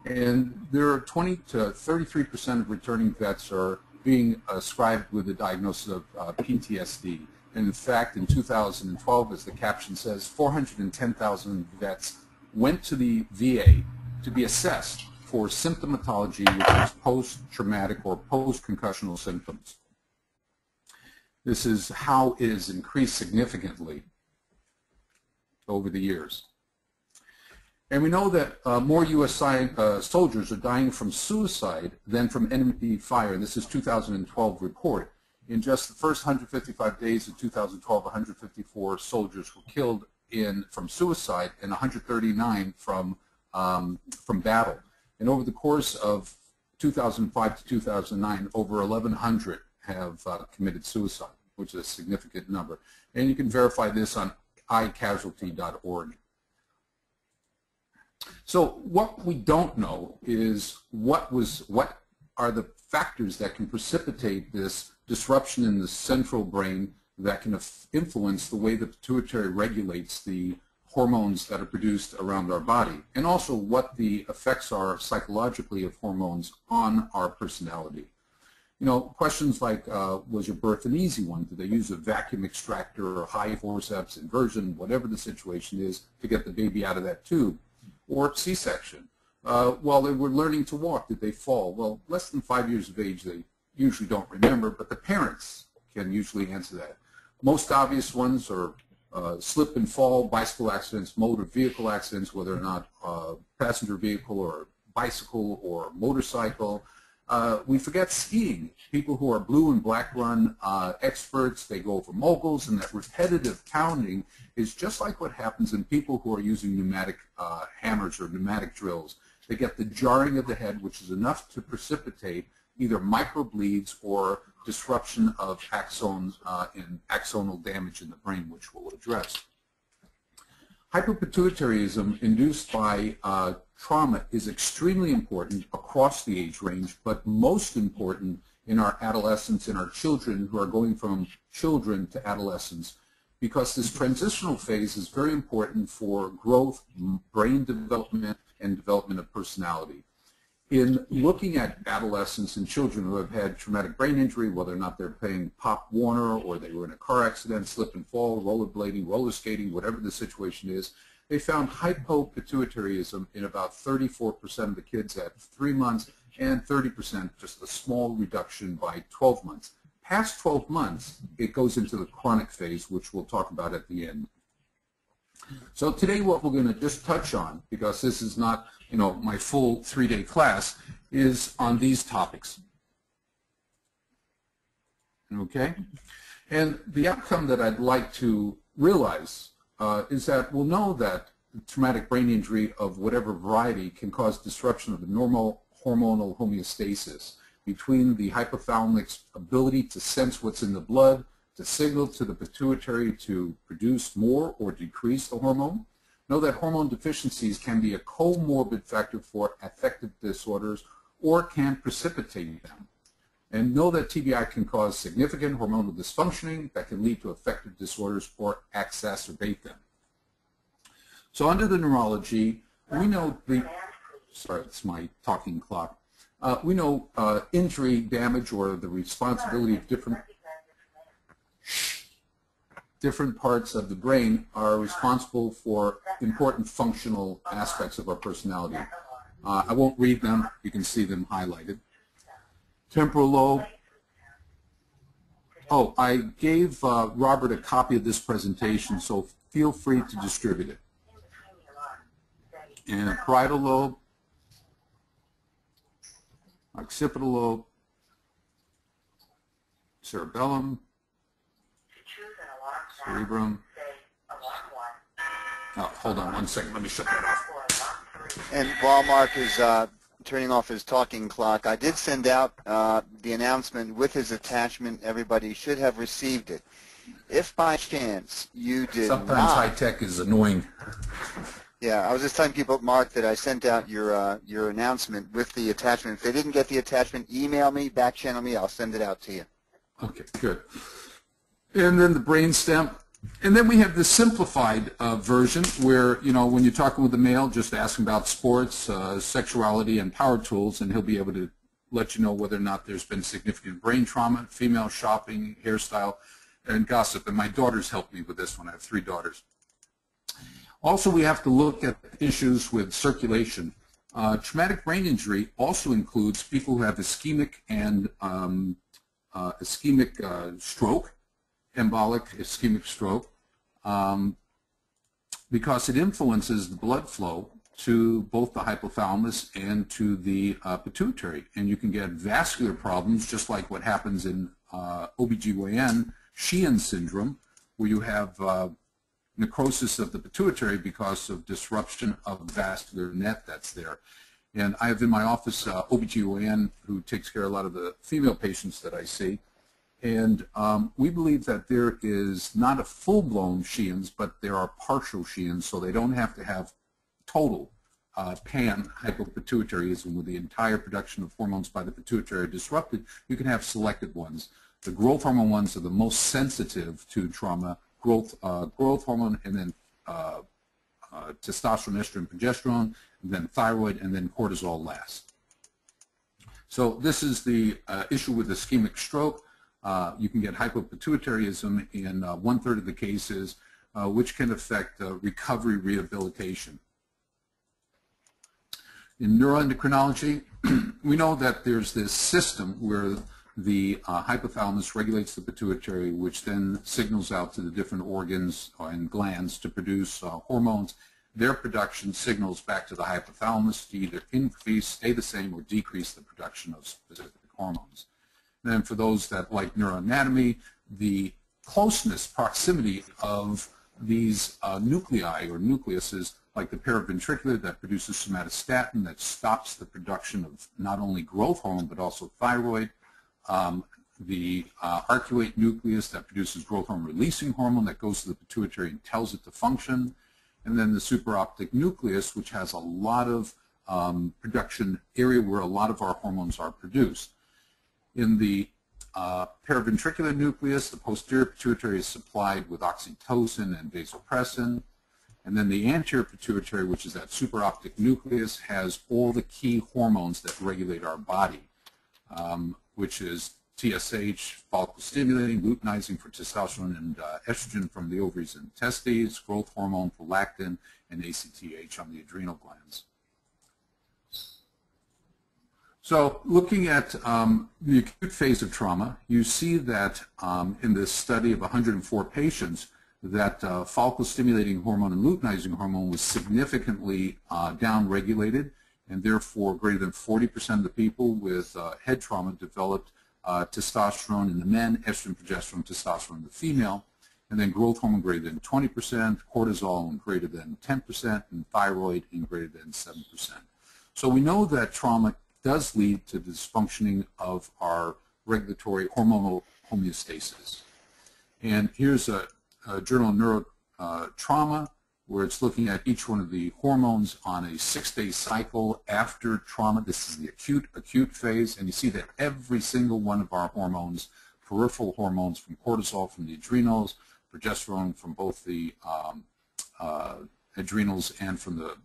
And there are 20 to 33% of returning vets are being ascribed with a diagnosis of PTSD. And in fact, in 2012, as the caption says, 410,000 vets went to the VA to be assessed for symptomatology, which is post-traumatic or post-concussional symptoms. This is how it has increased significantly over the years. And we know that more U.S. soldiers are dying from suicide than from enemy fire. And this is 2012 report. In just the first 155 days of 2012, 154 soldiers were killed from suicide and 139 from battle. And over the course of 2005 to 2009, over 1,100 have committed suicide, which is a significant number. And you can verify this on icasualty.org. So what we don't know is what are the factors that can precipitate this disruption in the central brain that can influence the way the pituitary regulates the hormones that are produced around our body, and also what the effects are psychologically of hormones on our personality. You know, questions like, was your birth an easy one? Did they use a vacuum extractor or high forceps inversion, whatever the situation is, to get the baby out of that tube? Or C-section. While they were learning to walk, did they fall? Well, less than 5 years of age, they usually don't remember, but the parents can usually answer that. Most obvious ones are slip and fall, bicycle accidents, motor vehicle accidents, whether or not passenger vehicle or bicycle or motorcycle. We forget skiing. People who are blue and black run experts, they go for moguls, and that repetitive counting is just like what happens in people who are using pneumatic hammers or pneumatic drills. They get the jarring of the head, which is enough to precipitate either microbleeds or disruption of axons and axonal damage in the brain, which we'll address. Hypopituitarism induced by trauma is extremely important across the age range, but most important in our adolescents and our children who are going from children to adolescence, because this transitional phase is very important for growth, brain development, and development of personality. In looking at adolescents and children who have had traumatic brain injury, whether or not they're playing Pop Warner or they were in a car accident, slip and fall, rollerblading, roller skating, whatever the situation is, they found hypopituitarism in about 34% of the kids at 3 months and 30%, just a small reduction by 12 months. Past 12 months, it goes into the chronic phase, which we'll talk about at the end. So today what we're going to just touch on, because this is not, you know, my full 3-day class, is on these topics. Okay? And the outcome that I'd like to realize is that we'll know that traumatic brain injury of whatever variety can cause disruption of the normal hormonal homeostasis between the hypothalamic's ability to sense what's in the blood, to signal to the pituitary to produce more or decrease the hormone. Know that hormone deficiencies can be a comorbid factor for affective disorders or can precipitate them. And know that TBI can cause significant hormonal dysfunctioning that can lead to affective disorders or exacerbate them. So under the neurology, we know sorry, it's my talking clock. We know injury, damage, or the responsibility of different parts of the brain are responsible for important functional aspects of our personality. I won't read them. You can see them highlighted. Temporal lobe. Oh, I gave Robert a copy of this presentation, so feel free to distribute it. And parietal lobe, occipital lobe, cerebellum, cerebrum. Oh, hold on one second. Let me shut that off. And while Mark is turning off his talking clock, I did send out the announcement with his attachment. Everybody should have received it. If by chance you did Sometimes not, high-tech is annoying. Yeah, I was just telling people, Mark, that I sent out your announcement with the attachment. If they didn't get the attachment, email me, back channel me. I'll send it out to you. Okay, good. And then the brainstem. And then we have the simplified version where, you know, when you're talking with a male, just ask him about sports, sexuality, and power tools, and he'll be able to let you know whether or not there's been significant brain trauma, female shopping, hairstyle, and gossip. And my daughters helped me with this one. I have 3 daughters. Also, we have to look at issues with circulation. Traumatic brain injury also includes people who have ischemic and stroke, embolic ischemic stroke, because it influences the blood flow to both the hypothalamus and to the pituitary. And you can get vascular problems, just like what happens in OBGYN, Sheehan syndrome, where you have necrosis of the pituitary because of disruption of vascular net that's there. And I have in my office OBGYN who takes care of a lot of the female patients that I see. And we believe that there is not a full-blown Sheehan's, but there are partial Sheehan's, so they don't have to have total pan-hypopituitarism with the entire production of hormones by the pituitary disrupted. You can have selected ones. The growth hormone ones are the most sensitive to trauma, growth hormone, and then testosterone, estrogen, progesterone, and then thyroid, and then cortisol last. So this is the issue with ischemic stroke. You can get hypopituitarism in 1/3 of the cases, which can affect recovery rehabilitation. In neuroendocrinology, we know that there's this system where the hypothalamus regulates the pituitary, which then signals out to the different organs and glands to produce hormones. Their production signals back to the hypothalamus to either increase, stay the same, or decrease the production of specific hormones. And then for those that like neuroanatomy, the closeness, proximity of these nuclei or nucleuses, like the paraventricular that produces somatostatin that stops the production of not only growth hormone but also thyroid, the arcuate nucleus that produces growth hormone releasing hormone that goes to the pituitary and tells it to function, and then the supraoptic nucleus, which has a lot of production area where a lot of our hormones are produced. In the paraventricular nucleus, the posterior pituitary is supplied with oxytocin and vasopressin, and then the anterior pituitary, which is that supraoptic nucleus, has all the key hormones that regulate our body, which is TSH, follicle stimulating, luteinizing for testosterone and estrogen from the ovaries and testes, growth hormone, prolactin, and ACTH on the adrenal glands. So looking at the acute phase of trauma, you see that in this study of 104 patients that follicle-stimulating hormone and luteinizing hormone was significantly down-regulated, and therefore greater than 40% of the people with head trauma developed testosterone in the men, estrogen, progesterone, testosterone in the female, and then growth hormone greater than 20%, cortisol in greater than 10%, and thyroid in greater than 7%. So we know that trauma does lead to dysfunctioning of our regulatory hormonal homeostasis. And here's a journal of neurotrauma where it's looking at each one of the hormones on a 6-day cycle after trauma. This is the acute phase, and you see that every single one of our hormones, peripheral hormones from cortisol from the adrenals, progesterone from both the adrenals and from the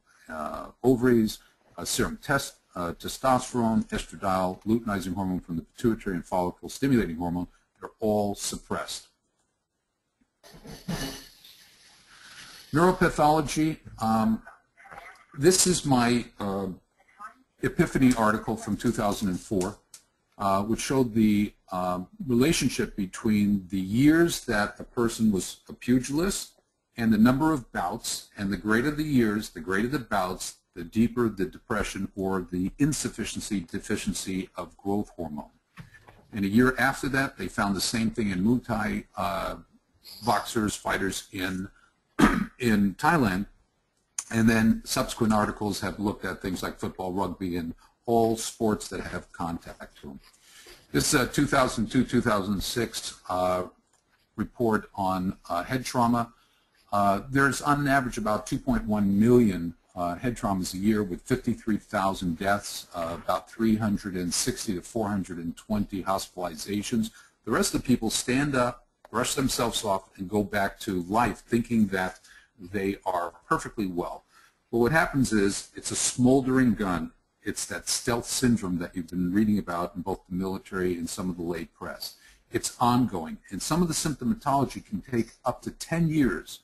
ovaries, serum testosterone, estradiol, luteinizing hormone from the pituitary, and follicle stimulating hormone, they're all suppressed. Neuropathology, this is my Epiphany article from 2004, which showed the relationship between the years that a person was a pugilist and the number of bouts, and the greater the years, the greater the bouts, the deeper the depression or the insufficiency, deficiency of growth hormone. And a year after that, they found the same thing in Muay Thai boxers, fighters in Thailand. And then subsequent articles have looked at things like football, rugby, and all sports that have contact to them. This is a 2002-2006 report on head trauma. There's on average about 2.1 million head traumas a year with 53,000 deaths, about 360 to 420 hospitalizations. The rest of the people stand up, brush themselves off, and go back to life thinking that they are perfectly well. But what happens is it's a smoldering gun. It's that stealth syndrome that you've been reading about in both the military and some of the lay press. It's ongoing, and some of the symptomatology can take up to 10 years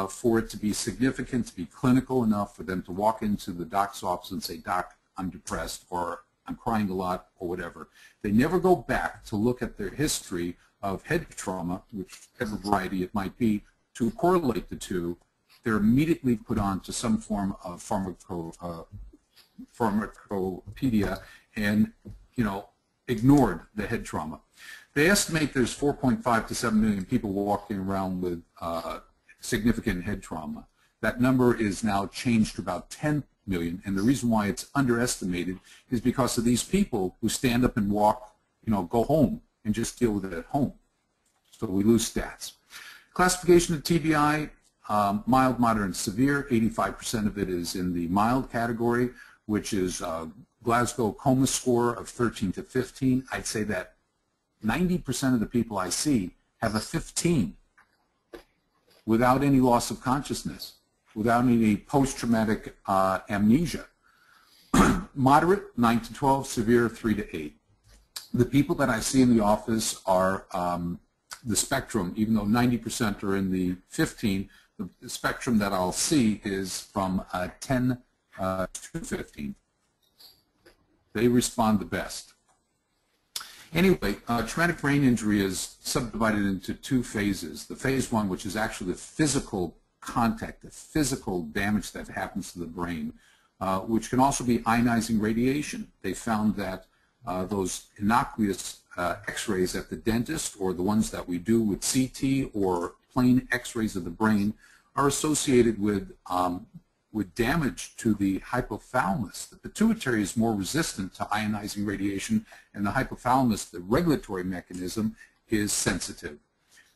for it to be significant, to be clinical enough for them to walk into the doc's office and say, "Doc, I'm depressed," or "I'm crying a lot," or whatever. They never go back to look at their history of head trauma, whichever variety it might be, to correlate the two. They're immediately put on to some form of pharmacopedia and, ignored the head trauma. They estimate there's 4.5 to 7 million people walking around with significant head trauma. That number is now changed to about 10 million, and the reason why it's underestimated is because of these people who stand up and walk, go home and just deal with it at home. So we lose stats. Classification of TBI, mild, moderate, and severe. 85% of it is in the mild category, which is Glasgow Coma score of 13 to 15. I'd say that 90% of the people I see have a 15 without any loss of consciousness, without any post-traumatic amnesia. Moderate, 9 to 12, severe, 3 to 8. The people that I see in the office are the spectrum, even though 90% are in the 15, the spectrum that I'll see is from 10 to 15. They respond the best. Anyway, traumatic brain injury is subdivided into two phases. The phase one, which is actually the physical contact, the physical damage that happens to the brain, which can also be ionizing radiation. They found that those innocuous x-rays at the dentist, or the ones that we do with CT or plain x-rays of the brain, are associated with damage to the hypothalamus. The pituitary is more resistant to ionizing radiation, and the hypothalamus, the regulatory mechanism, is sensitive.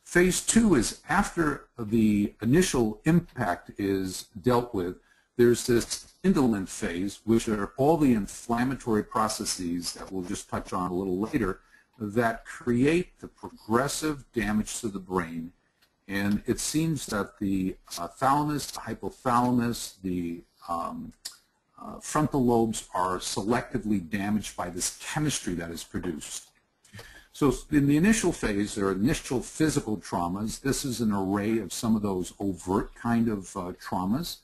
Phase two is after the initial impact is dealt with. There's this indolent phase, which are all the inflammatory processes that we'll just touch on a little later that create the progressive damage to the brain. And it seems that the thalamus, the hypothalamus, the frontal lobes are selectively damaged by this chemistry that is produced. So in the initial phase, there are initial physical traumas. This is an array of some of those overt kind of traumas.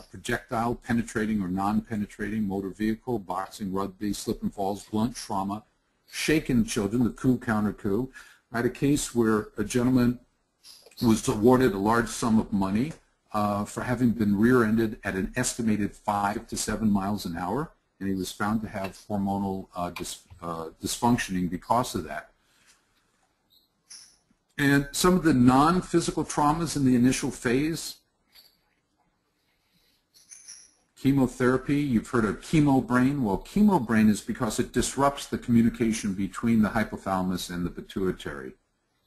Projectile, penetrating or non-penetrating, motor vehicle, boxing, rugby, slip and falls, blunt trauma, shaken children, the coup counter coup. I had a case where a gentleman was awarded a large sum of money for having been rear-ended at an estimated 5 to 7 miles an hour, and he was found to have hormonal dysfunctioning because of that. And some of the non-physical traumas in the initial phase: chemotherapy. You've heard of chemo brain. Well, chemo brain is because it disrupts the communication between the hypothalamus and the pituitary.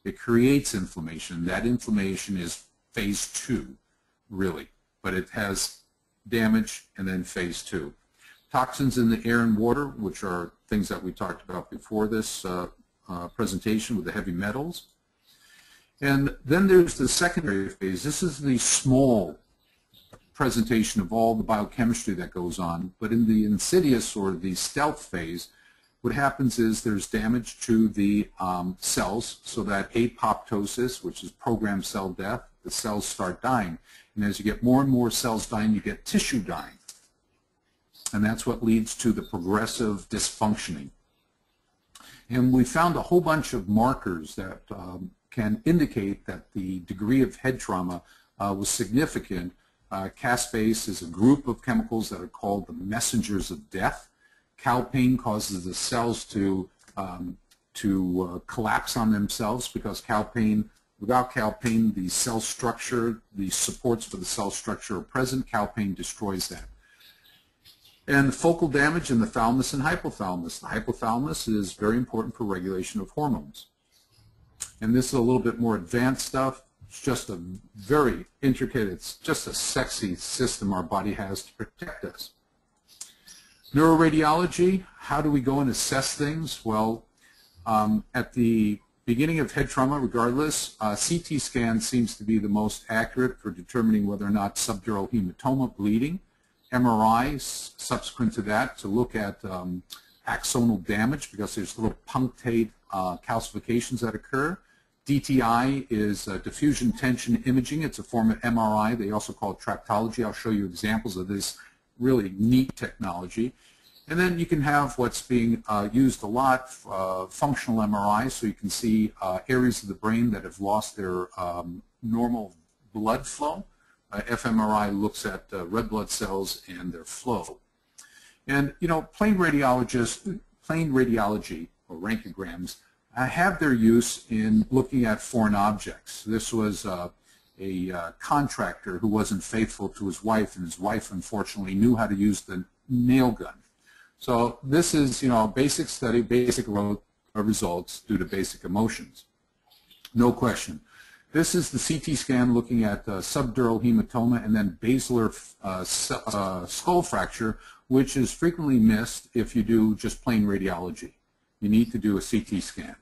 It creates inflammation. That inflammation is phase two, really, but it has damage and then phase two. Toxins in the air and water, which are things that we talked about before this presentation with the heavy metals. And then there's the secondary phase. This is the small presentation of all the biochemistry that goes on, but in the insidious or the stealth phase, what happens is there's damage to the cells, so that apoptosis, which is programmed cell death, the cells start dying. And as you get more and more cells dying, you get tissue dying. And that's what leads to the progressive dysfunctioning. And we found a whole bunch of markers that can indicate that the degree of head trauma was significant. Caspase is a group of chemicals that are called the messengers of death. Calpain causes the cells to collapse on themselves, because without calpain, the cell structure, the supports for the cell structure are present. Calpain destroys that. And the focal damage in the thalamus and hypothalamus. The hypothalamus is very important for regulation of hormones. And this is a little bit more advanced stuff. It's just a very intricate, it's just a sexy system our body has to protect us. Neuroradiology, how do we go and assess things? Well, at the beginning of head trauma, regardless, CT scan seems to be the most accurate for determining whether or not subdural hematoma, bleeding. MRI, subsequent to that, to look at axonal damage because there's little punctate calcifications that occur. DTI is diffusion tension imaging. It's a form of MRI. They also call it tractology. I'll show you examples of this really neat technology. And then you can have what's being used a lot, functional MRI, so you can see areas of the brain that have lost their normal blood flow. fMRI looks at red blood cells and their flow. And, you know, plain radiology or rankograms have their use in looking at foreign objects. This was a contractor who wasn't faithful to his wife, and his wife, unfortunately, knew how to use the nail gun. So this is, you know, a basic study, basic results due to basic emotions. No question. This is the CT scan looking at subdural hematoma and then basilar skull fracture, which is frequently missed if you do just plain radiology. You need to do a CT scan.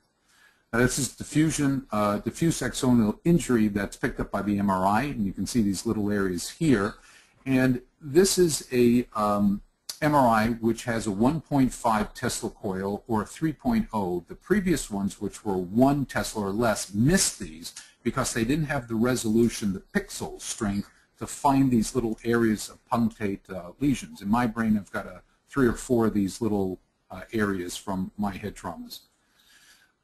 This is diffuse axonal injury that's picked up by the MRI, and you can see these little areas here. And this is a MRI which has a 1.5 Tesla coil or a 3.0. The previous ones, which were 1 Tesla or less, missed these because they didn't have the resolution, the pixel strength, to find these little areas of punctate lesions. In my brain, I've got 3 or 4 of these little areas from my head traumas.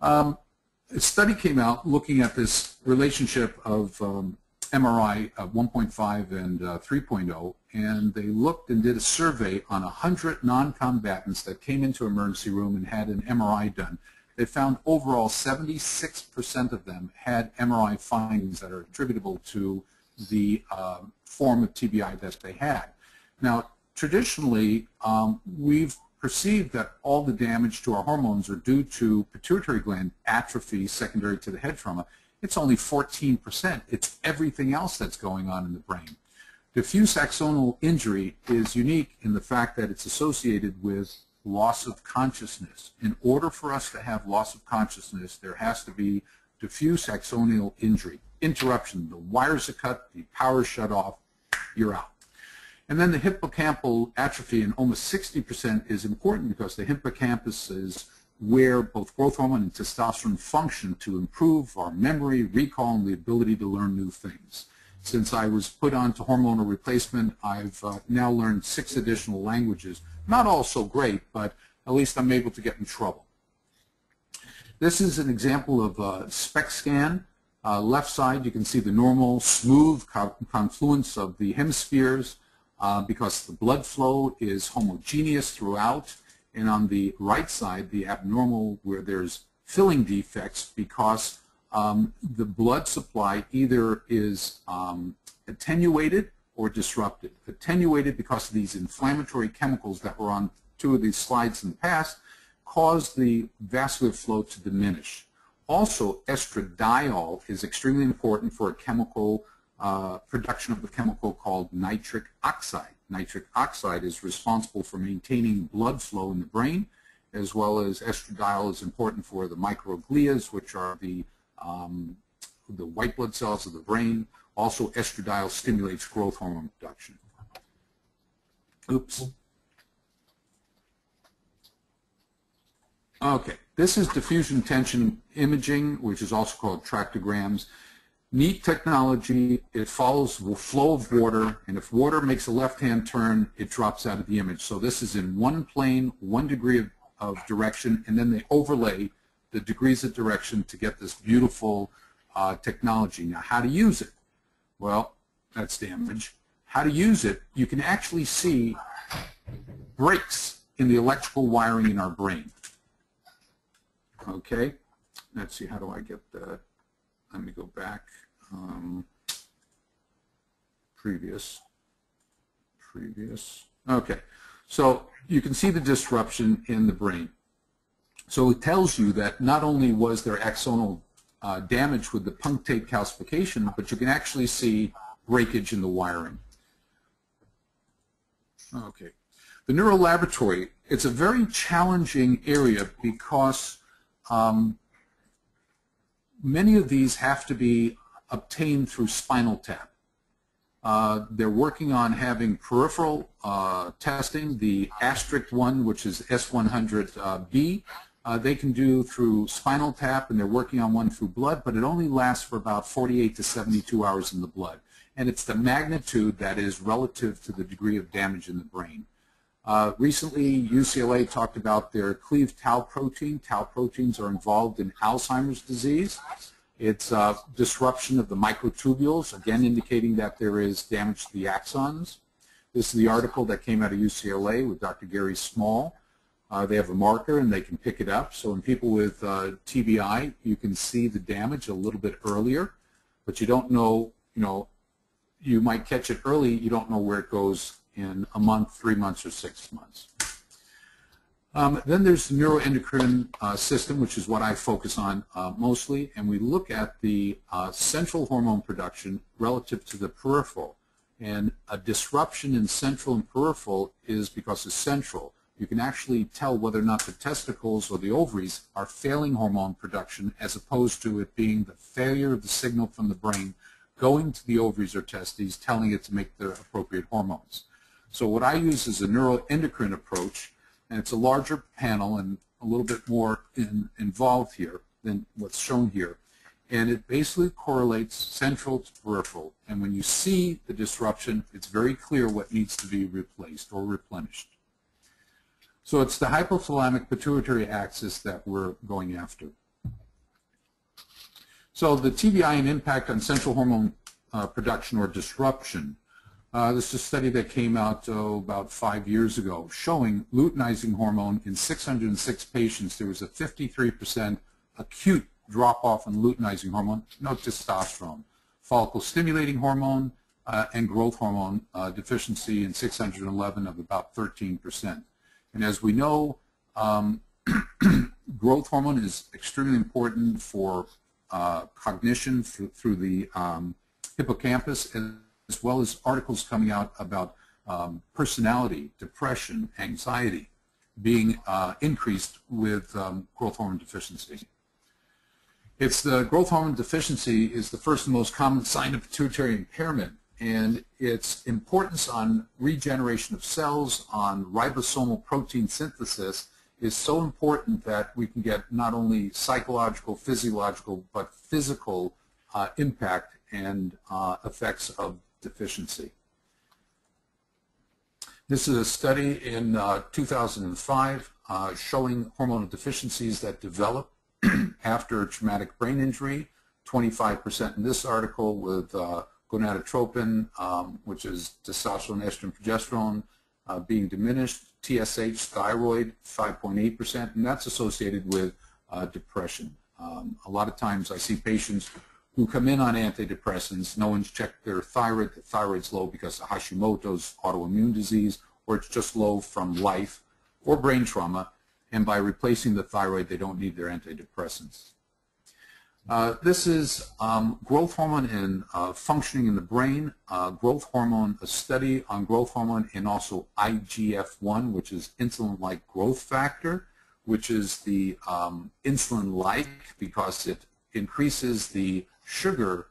A study came out looking at this relationship of MRI of 1.5 and 3.0, and they looked and did a survey on 100 non-combatants that came into emergency room and had an MRI done. They found overall 76% of them had MRI findings that are attributable to the form of TBI that they had. Now, traditionally, we've perceived that all the damage to our hormones are due to pituitary gland atrophy secondary to the head trauma. It's only 14%. It's everything else that's going on in the brain. Diffuse axonal injury is unique in the fact that it's associated with loss of consciousness. In order for us to have loss of consciousness, there has to be diffuse axonal injury, interruption. The wires are cut, the power is shut off, you're out. And then the hippocampal atrophy, and almost 60%, is important because the hippocampus is where both growth hormone and testosterone function to improve our memory, recall, and the ability to learn new things. Since I was put onto hormonal replacement, I've now learned 6 additional languages. Not all so great, but at least I'm able to get in trouble. This is an example of a SPECT scan. Left side, you can see the normal, smooth confluence of the hemispheres because the blood flow is homogeneous throughout. And on the right side, the abnormal, where there's filling defects because the blood supply either is attenuated or disrupted. Attenuated because of these inflammatory chemicals that were on 2 of these slides in the past cause the vascular flow to diminish. Also, estradiol is extremely important for a chemical production of a chemical called nitric oxide. Nitric oxide is responsible for maintaining blood flow in the brain, as well as estradiol is important for the microglias, which are the white blood cells of the brain. Also, estradiol stimulates growth hormone production. Oops. Okay, this is diffusion tension imaging, which is also called tractograms. Neat technology. It follows the flow of water, and if water makes a left-hand turn, it drops out of the image. So this is in one plane, 1 degree of direction, and then they overlay the degrees of direction to get this beautiful technology. Now, how to use it? Well, that's damage. How to use it, you can actually see breaks in the electrical wiring in our brain. Okay, let's see, how do I get that? Let me go back. Previous. Okay, so you can see the disruption in the brain. So it tells you that not only was there axonal damage with the punctate calcification, but you can actually see breakage in the wiring. Okay, the neurolaboratory, it's a very challenging area because many of these have to be obtained through spinal tap. They're working on having peripheral testing. The asterisk one, which is S100B, they can do through spinal tap, and they're working on one through blood, but it only lasts for about 48 to 72 hours in the blood. And it's the magnitude that is relative to the degree of damage in the brain. Recently, UCLA talked about their cleaved tau protein. Tau proteins are involved in Alzheimer's disease. It's disruption of the microtubules, again indicating that there is damage to the axons. This is the article that came out of UCLA with Dr. Gary Small. They have a marker and they can pick it up. So in people with TBI, you can see the damage a little bit earlier, but you don't know, you might catch it early, you don't know where it goes in a month, 3 months, or 6 months. Then there's the neuroendocrine system, which is what I focus on mostly, and we look at the central hormone production relative to the peripheral. And a disruption in central and peripheral is because of central. You can actually tell whether or not the testicles or the ovaries are failing hormone production, as opposed to it being the failure of the signal from the brain going to the ovaries or testes, telling it to make the appropriate hormones. So what I use is a neuroendocrine approach, and it's a larger panel and a little bit more involved here than what's shown here. And it basically correlates central to peripheral. And when you see the disruption, it's very clear what needs to be replaced or replenished. So it's the hypothalamic pituitary axis that we're going after. So the TBI and impact on central hormone production or disruption. This is a study that came out about 5 years ago showing luteinizing hormone in 606 patients. There was a 53% acute drop-off in luteinizing hormone, no testosterone, follicle stimulating hormone, and growth hormone deficiency in 611 of about 13%. And as we know, growth hormone is extremely important for cognition through the hippocampus, as well as articles coming out about personality, depression, anxiety being increased with growth hormone deficiency. It's the growth hormone deficiency is the first and most common sign of pituitary impairment, and its importance on regeneration of cells, on ribosomal protein synthesis, is so important that we can get not only psychological, physiological, but physical impact and effects of deficiency. This is a study in 2005 showing hormonal deficiencies that develop after traumatic brain injury, 25% in this article with gonadotropin, which is testosterone, estrogen, progesterone, being diminished, TSH, thyroid, 5.8%, and that's associated with depression. A lot of times I see patients who come in on antidepressants, no one's checked their thyroid, the thyroid's low because of Hashimoto's autoimmune disease, or it's just low from life or brain trauma, and by replacing the thyroid, they don't need their antidepressants. This is growth hormone and functioning in the brain, growth hormone, a study on growth hormone and also IGF-1, which is insulin-like growth factor, which is the insulin-like because it increases the sugar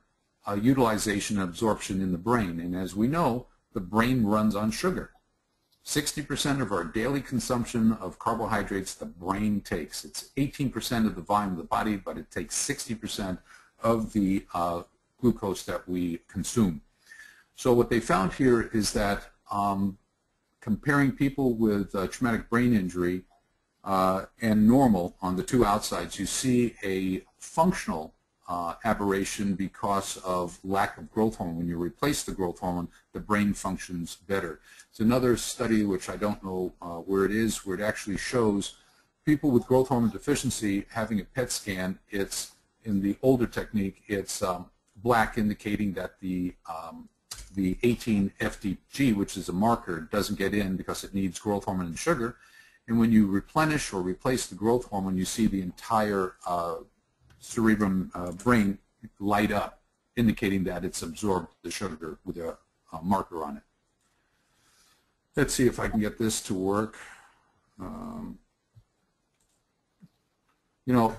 utilization and absorption in the brain. And as we know, the brain runs on sugar. 60% of our daily consumption of carbohydrates the brain takes. It's 18% of the volume of the body, but it takes 60% of the glucose that we consume. So what they found here is that comparing people with traumatic brain injury and normal on the two outsides, you see a functional aberration because of lack of growth hormone. When you replace the growth hormone, the brain functions better. It's another study, which I don't know where it is, where it actually shows people with growth hormone deficiency having a PET scan. It's in the older technique, it's black, indicating that the 18-FDG, which is a marker, doesn't get in because it needs growth hormone and sugar. And when you replenish or replace the growth hormone, you see the entire cerebrum brain light up, indicating that it's absorbed the sugar with a marker on it. Let's see if I can get this to work. You know,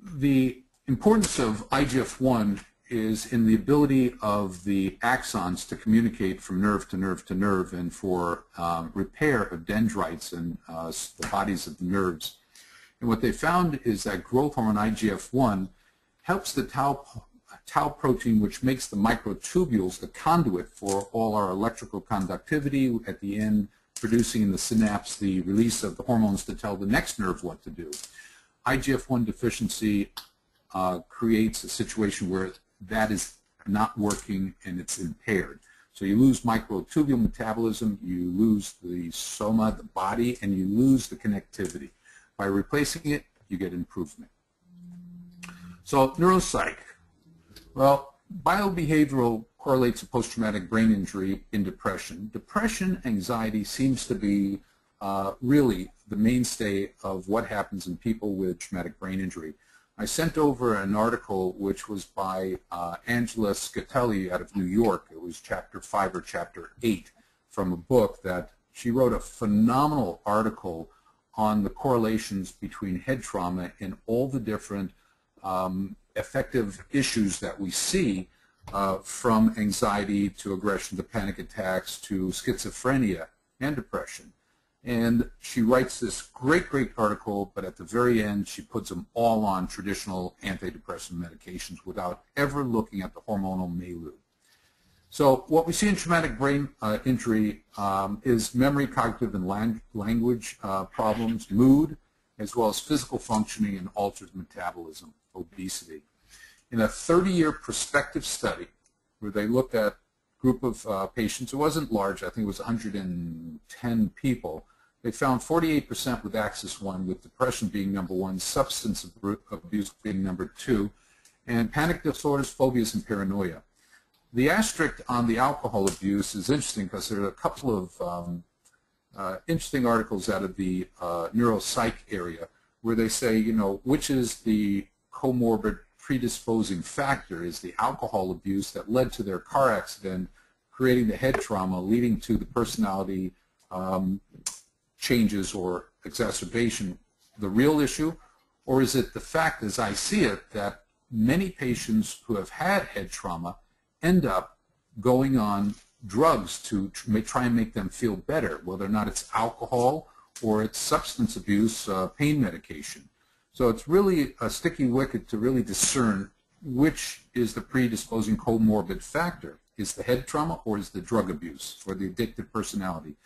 the importance of IGF-1 is in the ability of the axons to communicate from nerve to nerve to nerve and for repair of dendrites and the bodies of the nerves. And what they found is that growth hormone IGF-1 helps the tau protein, which makes the microtubules the conduit for all our electrical conductivity at the end, producing in the synapse the release of the hormones to tell the next nerve what to do. IGF-1 deficiency creates a situation where that is not working and it's impaired. So you lose microtubule metabolism, you lose the soma, the body, and you lose the connectivity. By replacing it, you get improvement. So neuropsych. Well, biobehavioral correlates to post-traumatic brain injury in depression. Depression, anxiety seems to be really the mainstay of what happens in people with traumatic brain injury. I sent over an article which was by Angela Scatelli out of New York. It was chapter 5 or chapter 8 from a book that she wrote a phenomenal article on the correlations between head trauma and all the different affective issues that we see from anxiety to aggression to panic attacks to schizophrenia and depression. And she writes this great, great article, but at the very end she puts them all on traditional antidepressant medications without ever looking at the hormonal milieu. So what we see in traumatic brain injury is memory, cognitive, and language problems, mood, as well as physical functioning and altered metabolism, obesity. In a 30-year prospective study where they looked at a group of patients, it wasn't large, I think it was 110 people, they found 48% with axis 1, with depression being number 1, substance abuse being number 2, and panic disorders, phobias, and paranoia. The asterisk on the alcohol abuse is interesting because there are a couple of interesting articles out of the neuropsych area where they say, you know, which is the comorbid predisposing factor? Is the alcohol abuse that led to their car accident, creating the head trauma, leading to the personality changes or exacerbation, the real issue? Or is it the fact, as I see it, that many patients who have had head trauma end up going on drugs to try and make them feel better, whether or not it's alcohol or it's substance abuse, pain medication. So it's really a sticky wicket to really discern which is the predisposing comorbid factor. Is the head trauma or is the drug abuse or the addictive personality?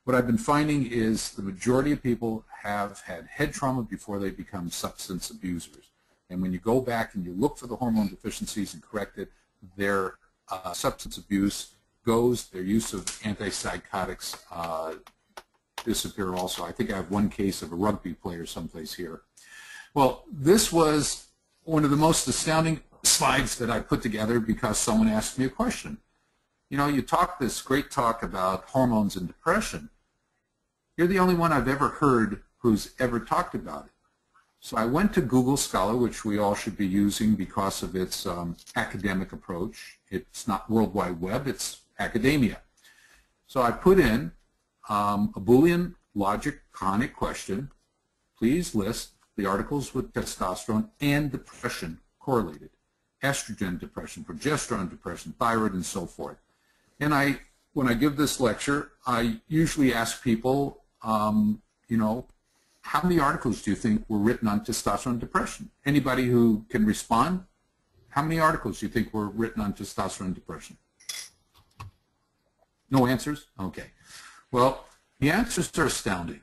What I've been finding is the majority of people have had head trauma before they become substance abusers. And when you go back and you look for the hormone deficiencies and correct it, their substance abuse goes, their use of antipsychotics disappear also. I think I have one case of a rugby player someplace here. Well, this was one of the most astounding slides that I put together because someone asked me a question. You know, you talk this great talk about hormones and depression. You're the only one I've ever heard who's ever talked about it. So I went to Google Scholar, which we all should be using because of its academic approach. It's not World Wide Web, it's academia. So I put in a Boolean logic conic question. Please list the articles with testosterone and depression correlated. Estrogen depression, progesterone depression, thyroid, and so forth. And when I give this lecture, I usually ask people, you know, how many articles do you think were written on testosterone depression? Anybody who can respond? How many articles do you think were written on testosterone depression? No answers? Okay. Well, the answers are astounding.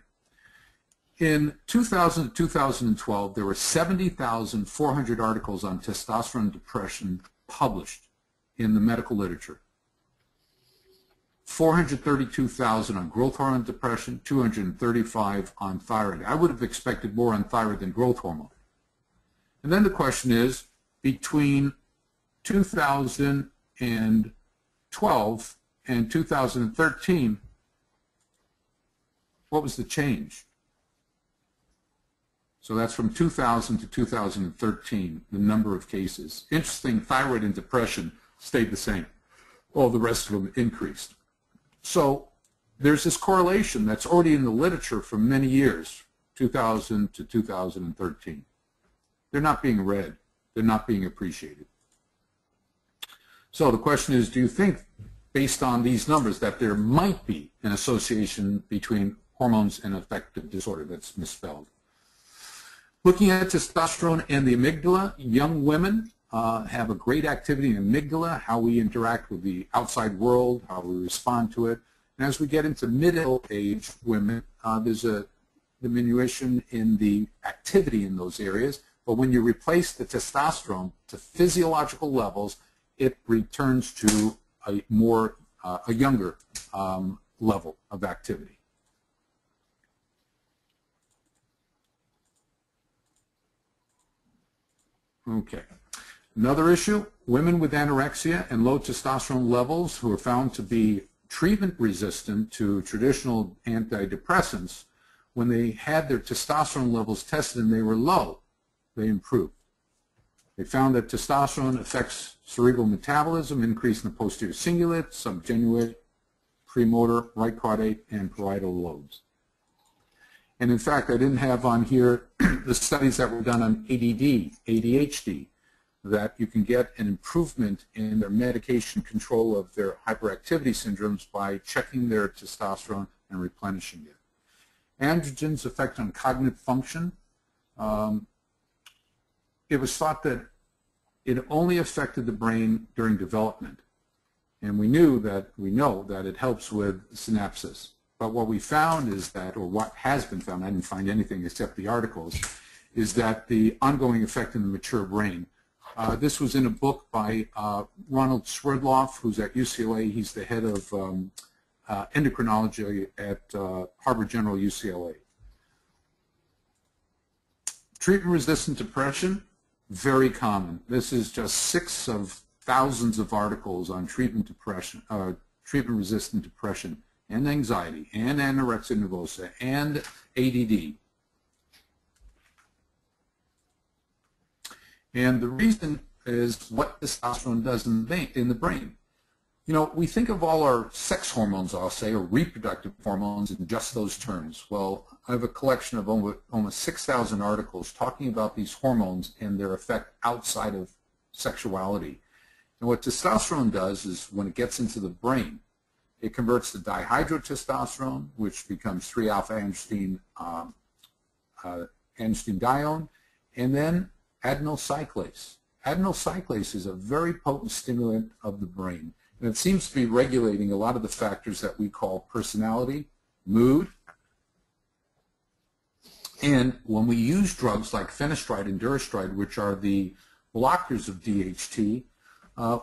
In 2000 to 2012, there were 70,400 articles on testosterone depression published in the medical literature. 432,000 on growth hormone depression, 235 on thyroid. I would have expected more on thyroid than growth hormone. And then the question is, between 2012 and 2013, what was the change? So that's from 2000 to 2013, the number of cases. Interesting, thyroid and depression stayed the same. All the rest of them increased. So there's this correlation that's already in the literature for many years, 2000 to 2013. They're not being read. they're not being appreciated. So the question is, do you think, based on these numbers, that there might be an association between hormones and affective disorder? That's misspelled. Looking at testosterone and the amygdala, young women have a great activity in the amygdala, how we interact with the outside world, how we respond to it. And as we get into middle-aged women, there's a diminution in the activity in those areas. But when you replace the testosterone to physiological levels, it returns to a younger level of activity. Okay. Another issue, women with anorexia and low testosterone levels who are found to be treatment resistant to traditional antidepressants, when they had their testosterone levels tested and they were low, they improved. They found that testosterone affects cerebral metabolism, increase in the posterior cingulate, subgenuate, premotor, right caudate, and parietal lobes. And in fact, I didn't have on here the studies that were done on ADD, ADHD, that you can get an improvement in their medication control of their hyperactivity syndromes by checking their testosterone and replenishing it. Androgen's effect on cognitive function. It was thought that it only affected the brain during development. And we know that it helps with synapses. But what we found is that, or what has been found, I didn't find anything except the articles, is that the ongoing effect in the mature brain. This was in a book by Ronald Swerdloff, who's at UCLA. He's the head of endocrinology at Harvard General UCLA. Treatment-resistant depression, very common. This is just 6 of thousands of articles on treatment-resistant depression and anxiety and anorexia nervosa and ADD. And the reason is what testosterone does in the brain. You know, we think of all our sex hormones, I'll say, or reproductive hormones in just those terms. Well, I have a collection of almost 6,000 articles talking about these hormones and their effect outside of sexuality. And what testosterone does is when it gets into the brain, it converts to dihydrotestosterone, which becomes 3-alpha-androstenedione, and then adenyl cyclase. Adenyl cyclase is a very potent stimulant of the brain, and it seems to be regulating a lot of the factors that we call personality, mood, and when we use drugs like finasteride and durastride, which are the blockers of DHT,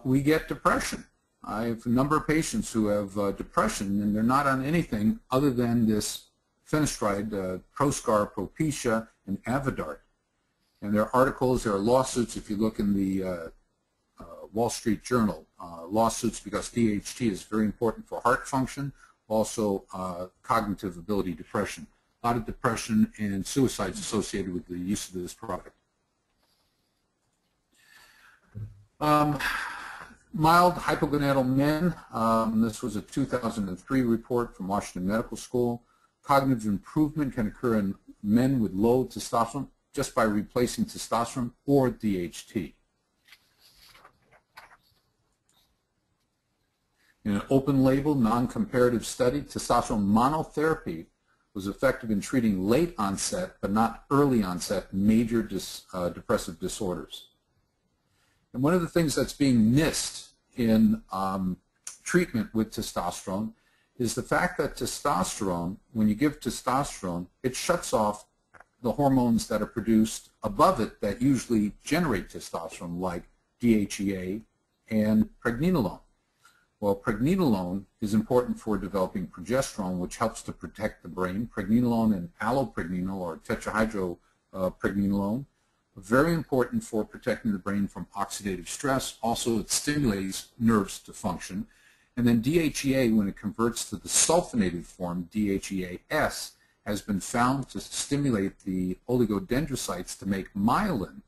we get depression. I have a number of patients who have depression, and they're not on anything other than this finasteride, Proscar, Propecia, and Avodart. And there are articles, there are lawsuits, if you look in the Wall Street Journal, lawsuits because DHT is very important for heart function, also cognitive ability depression. A lot of depression and suicides associated with the use of this product. Mild hypogonadal men, this was a 2003 report from Washington Medical School. Cognitive improvement can occur in men with low testosterone just by replacing testosterone or DHT. In an open-label, non-comparative study, testosterone monotherapy was effective in treating late onset but not early onset major depressive disorders. And one of the things that's being missed in treatment with testosterone is the fact that testosterone, when you give testosterone, it shuts off the hormones that are produced above it that usually generate testosterone, like DHEA and pregnenolone. Well, pregnenolone is important for developing progesterone, which helps to protect the brain. Pregnenolone and allopregnenolone, or tetrahydropregnenolone, very important for protecting the brain from oxidative stress. Also, it stimulates nerves to function. And then DHEA, when it converts to the sulfonated form, DHEAS, has been found to stimulate the oligodendrocytes to make myelin,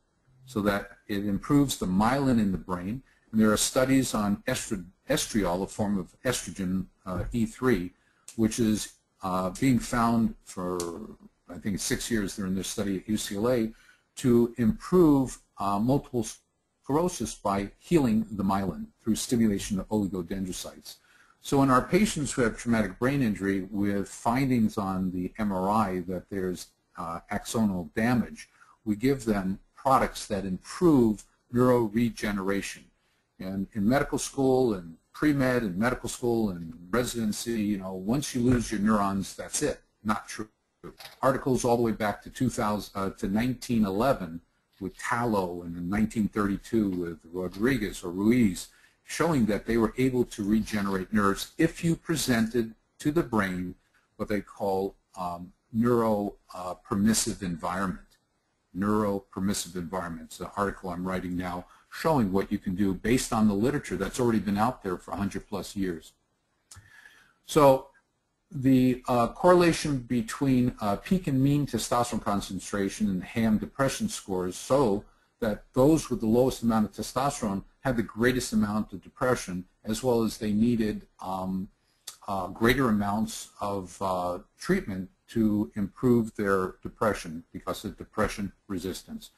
so that it improves the myelin in the brain. And there are studies on estriol, a form of estrogen, E3, which is being found for, I think, 6 years. They're in this study at UCLA, to improve multiple sclerosis by healing the myelin through stimulation of oligodendrocytes. So in our patients who have traumatic brain injury with findings on the MRI that there's axonal damage, we give them products that improve neuroregeneration. And in medical school and pre-med and medical school and residency, you know, once you lose your neurons, that's it. Not true. Articles all the way back to 1911 with Tallow and in 1932 with Rodriguez or Ruiz, showing that they were able to regenerate nerves if you presented to the brain what they call neuropermissive environment. Neuropermissive environment. It's an article I'm writing now showing what you can do based on the literature that's already been out there for 100+ years. So the correlation between peak and mean testosterone concentration and ham depression scores so that those with the lowest amount of testosterone had the greatest amount of depression, as well as they needed greater amounts of treatment to improve their depression because of depression resistance.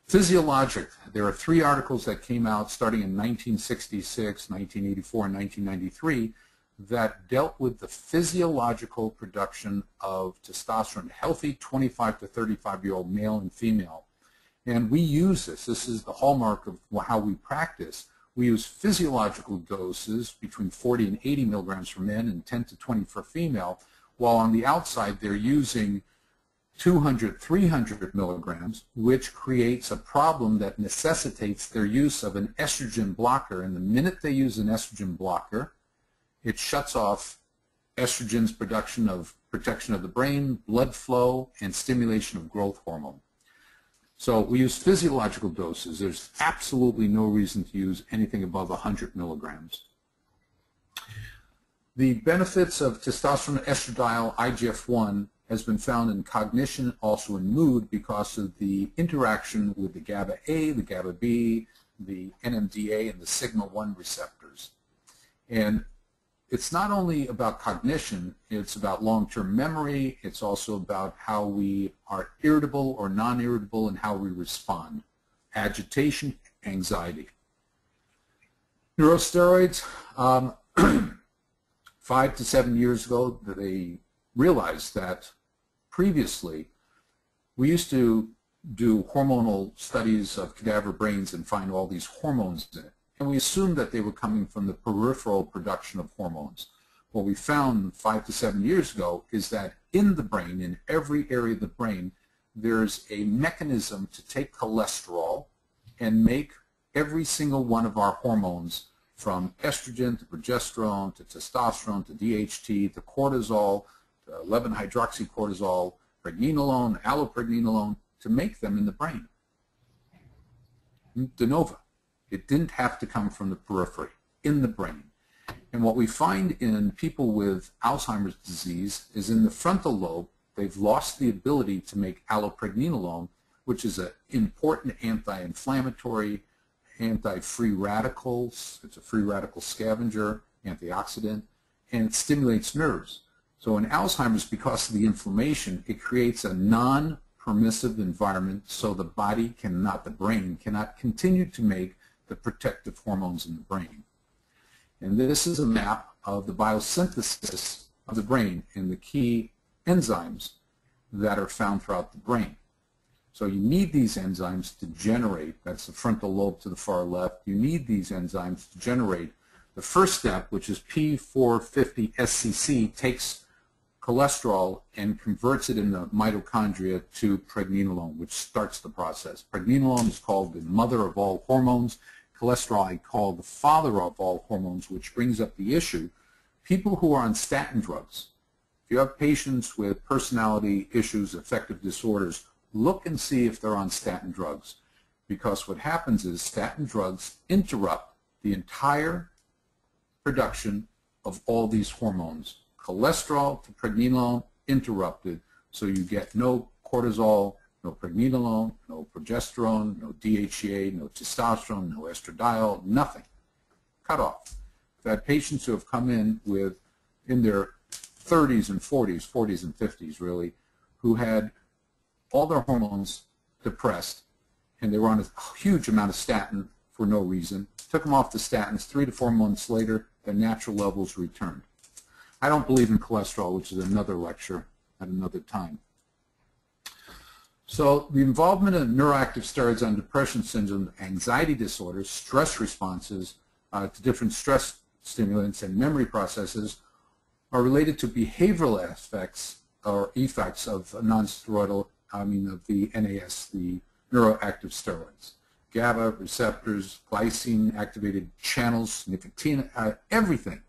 Physiologic, there are 3 articles that came out starting in 1966, 1984, and 1993 that dealt with the physiological production of testosterone, healthy 25 to 35-year-old male and female. And we use this. This is the hallmark of how we practice. We use physiological doses between 40 and 80 milligrams for men and 10 to 20 for female, while on the outside they're using 200, 300 milligrams, which creates a problem that necessitates their use of an estrogen blocker. And the minute they use an estrogen blocker, it shuts off estrogen's protection of the brain, blood flow, and stimulation of growth hormone. So we use physiological doses. There's absolutely no reason to use anything above 100 milligrams. The benefits of testosterone, estradiol, IGF-1 has been found in cognition, also in mood, because of the interaction with the GABA-A, the GABA-B, the NMDA, and the sigma-1 receptors. And it's not only about cognition, it's about long-term memory, it's also about how we are irritable or non-irritable and how we respond. Agitation, anxiety. Neurosteroids, 5 to 7 years ago, they realized that previously we used to do hormonal studies of cadaver brains and find all these hormones in it. And we assumed that they were coming from the peripheral production of hormones. What we found 5 to 7 years ago is that in the brain, in every area of the brain, there's a mechanism to take cholesterol and make every single one of our hormones, from estrogen to progesterone to testosterone to DHT to cortisol to 11-hydroxycortisol, pregnenolone, allopregnenolone, to make them in the brain. De novo. It didn't have to come from the periphery, in the brain. And what we find in people with Alzheimer's disease is in the frontal lobe, they've lost the ability to make allopregnenolone, which is an important anti-inflammatory, anti-free radicals. It's a free radical scavenger, antioxidant, and it stimulates nerves. So in Alzheimer's, because of the inflammation, it creates a non-permissive environment so the body cannot, the brain cannot continue to make the protective hormones in the brain. And this is a map of the biosynthesis of the brain and the key enzymes that are found throughout the brain. So you need these enzymes to generate, that's the frontal lobe to the far left, you need these enzymes to generate. The first step, which is P450-SCC, takes cholesterol and converts it in the mitochondria to pregnenolone, which starts the process. Pregnenolone is called the mother of all hormones. Cholesterol I call the father of all hormones, which brings up the issue. People who are on statin drugs, if you have patients with personality issues, affective disorders, look and see if they're on statin drugs, because what happens is statin drugs interrupt the entire production of all these hormones. Cholesterol to pregnenolone interrupted, so you get no cortisol, no pregnenolone, no progesterone, no DHEA, no testosterone, no estradiol, nothing. Cut off. I've had patients who have come in with, in their 30s and 40s and 50s really, who had all their hormones depressed and they were on a huge amount of statin for no reason. Took them off the statins. 3 to 4 months later, their natural levels returned. I don't believe in cholesterol, which is another lecture at another time. So the involvement of neuroactive steroids on depression syndrome, anxiety disorders, stress responses to different stress stimulants and memory processes are related to behavioral aspects or effects of non-steroidal, of the NAS, the neuroactive steroids. GABA receptors, glycine-activated channels, nicotine, everything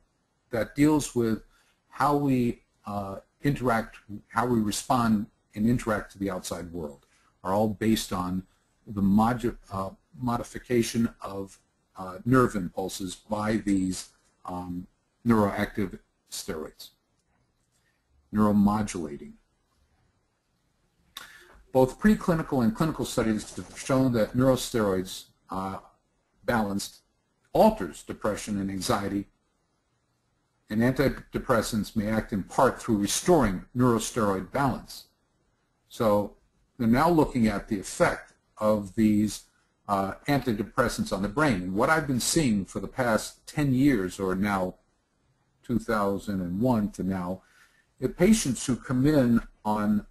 that deals with how we interact, how we respond and interact to the outside world are all based on the modification of nerve impulses by these neuroactive steroids, neuromodulating. Both preclinical and clinical studies have shown that neurosteroids balanced alters depression and anxiety, and antidepressants may act in part through restoring neurosteroid balance. So they're now looking at the effect of these antidepressants on the brain. And what I've been seeing for the past 10 years, or now 2001 to now, is patients who come in on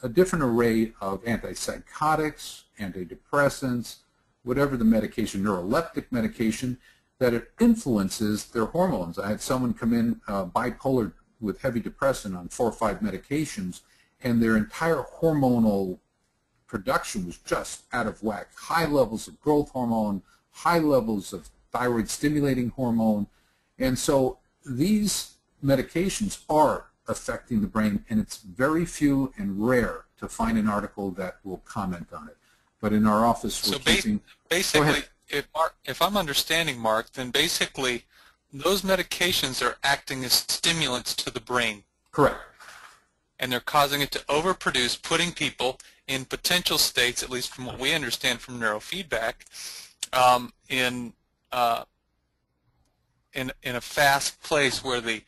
a different array of antipsychotics, antidepressants, whatever the medication, neuroleptic medication, that it influences their hormones. I had someone come in bipolar with heavy depression on 4 or 5 medications, and their entire hormonal production was just out of whack. High levels of growth hormone, high levels of thyroid stimulating hormone, and so these medications are affecting the brain, and it's very few and rare to find an article that will comment on it. But in our office, we're keeping... Basically, if I'm understanding, Mark, then basically those medications are acting as stimulants to the brain. Correct. And they're causing it to overproduce, putting people in potential states, at least from what we understand from neurofeedback, in a fast place where the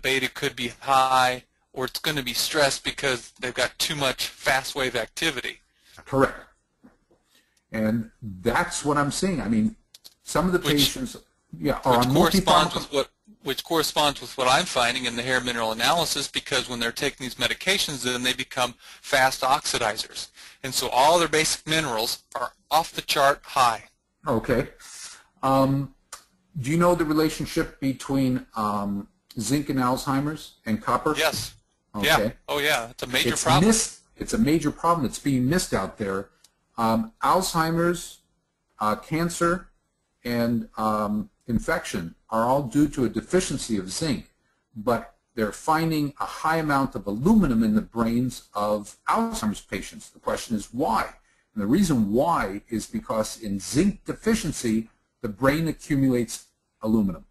beta could be high, or it's going to be stressed because they've got too much fast wave activity. Correct. And that's what I'm seeing. I mean, some of the patients are on which corresponds with what I'm finding in the hair mineral analysis, because when they're taking these medications, then they become fast oxidizers. And so all their basic minerals are off the chart high. Okay. Do you know the relationship between zinc and Alzheimer's and copper? Yes. Okay. Yeah. Oh, yeah. It's a major problem. It's a major problem. It's being missed out there. Alzheimer's, cancer, and infection are all due to a deficiency of zinc, but they're finding a high amount of aluminum in the brains of Alzheimer's patients. The question is why? And the reason why is because in zinc deficiency, the brain accumulates aluminum.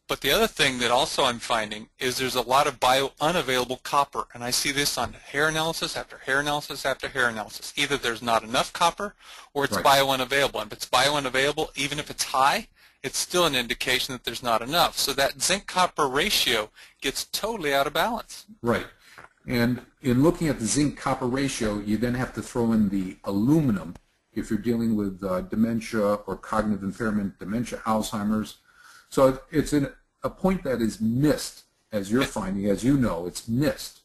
But the other thing that also I'm finding is there's a lot of unavailable copper, and I see this on hair analysis after hair analysis after hair analysis. Either there's not enough copper or it's biounavailable. And if it's biounavailable, even if it's high, it's still an indication that there's not enough. So that zinc-copper ratio gets totally out of balance. Right. And in looking at the zinc-copper ratio, you then have to throw in the aluminum if you're dealing with dementia or cognitive impairment, dementia, Alzheimer's. So it's a point that is missed, as you're finding, as you know, it's missed.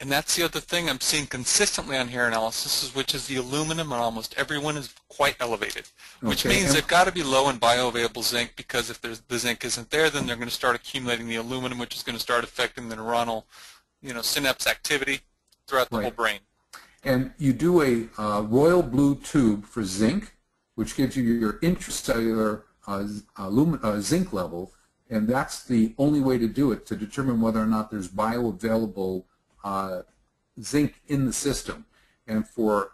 And that's the other thing I'm seeing consistently on hair analysis, which is the aluminum on almost everyone is quite elevated, which means they've got to be low in bioavailable zinc, because if the zinc isn't there, then they're going to start accumulating the aluminum, which is going to start affecting the neuronal, synapse activity throughout the whole brain. And you do a royal blue tube for zinc, which gives you your intracellular zinc level, and that's the only way to do it, to determine whether or not there's bioavailable zinc in the system. And for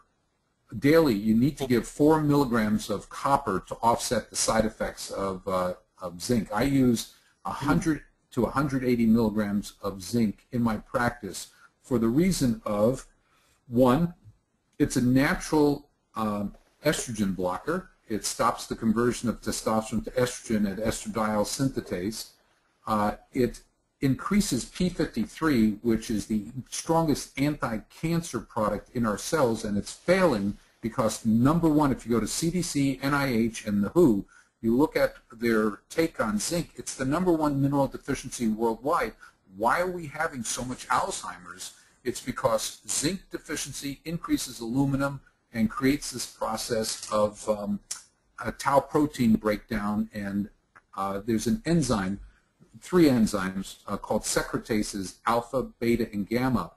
daily, you need to give 4 milligrams of copper to offset the side effects of zinc. I use 100 to 180 milligrams of zinc in my practice for the reason of, one, it's a natural estrogen blocker. It stops the conversion of testosterone to estrogen at estradiol synthetase. It increases P53, which is the strongest anti-cancer product in our cells, and it's failing because number one, if you go to CDC, NIH, and the WHO, you look at their take on zinc, it's the number one mineral deficiency worldwide. Why are we having so much Alzheimer's? It's because zinc deficiency increases aluminum and creates this process of a tau protein breakdown, and there's an enzyme, 3 enzymes called secretases, alpha, beta, and gamma.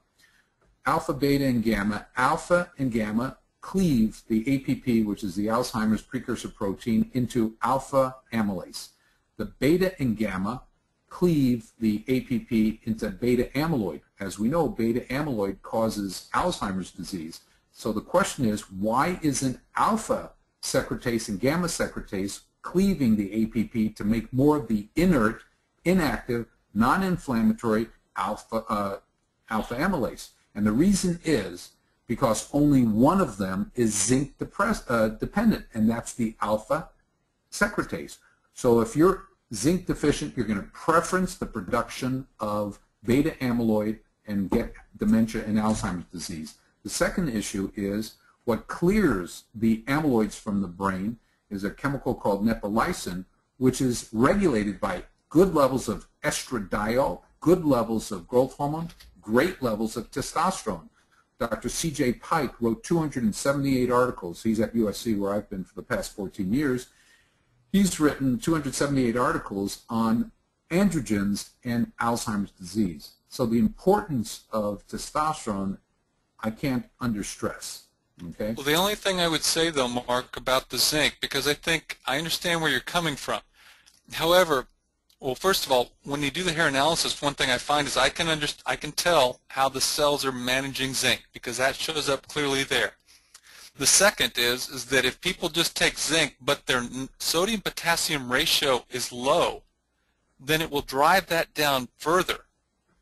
Alpha, beta, and gamma. Alpha and gamma cleave the APP, which is the Alzheimer's precursor protein, into alpha amylase. The beta and gamma cleave the APP into beta amyloid. As we know, beta amyloid causes Alzheimer's disease. So the question is, why isn't alpha secretase and gamma secretase cleaving the APP to make more of the inert, inactive, non-inflammatory alpha amylase? And the reason is because only one of them is zinc dependent, and that's the alpha secretase. So if you're zinc deficient, you're going to preference the production of beta amyloid and get dementia and Alzheimer's disease. The second issue is what clears the amyloids from the brain is a chemical called neprilysin, which is regulated by good levels of estradiol, good levels of growth hormone, great levels of testosterone. Dr. C.J. Pike wrote 278 articles. He's at USC, where I've been for the past 14 years. He's written 278 articles on androgens and Alzheimer's disease. So the importance of testosterone, I can't understress. Okay? Well, the only thing I would say, though, Mark, about the zinc, because I understand where you're coming from. However, well, first of all, when you do the hair analysis, one thing I find is I can tell how the cells are managing zinc, because that shows up clearly there. The second is that if people just take zinc, but their sodium-potassium ratio is low, then it will drive that down further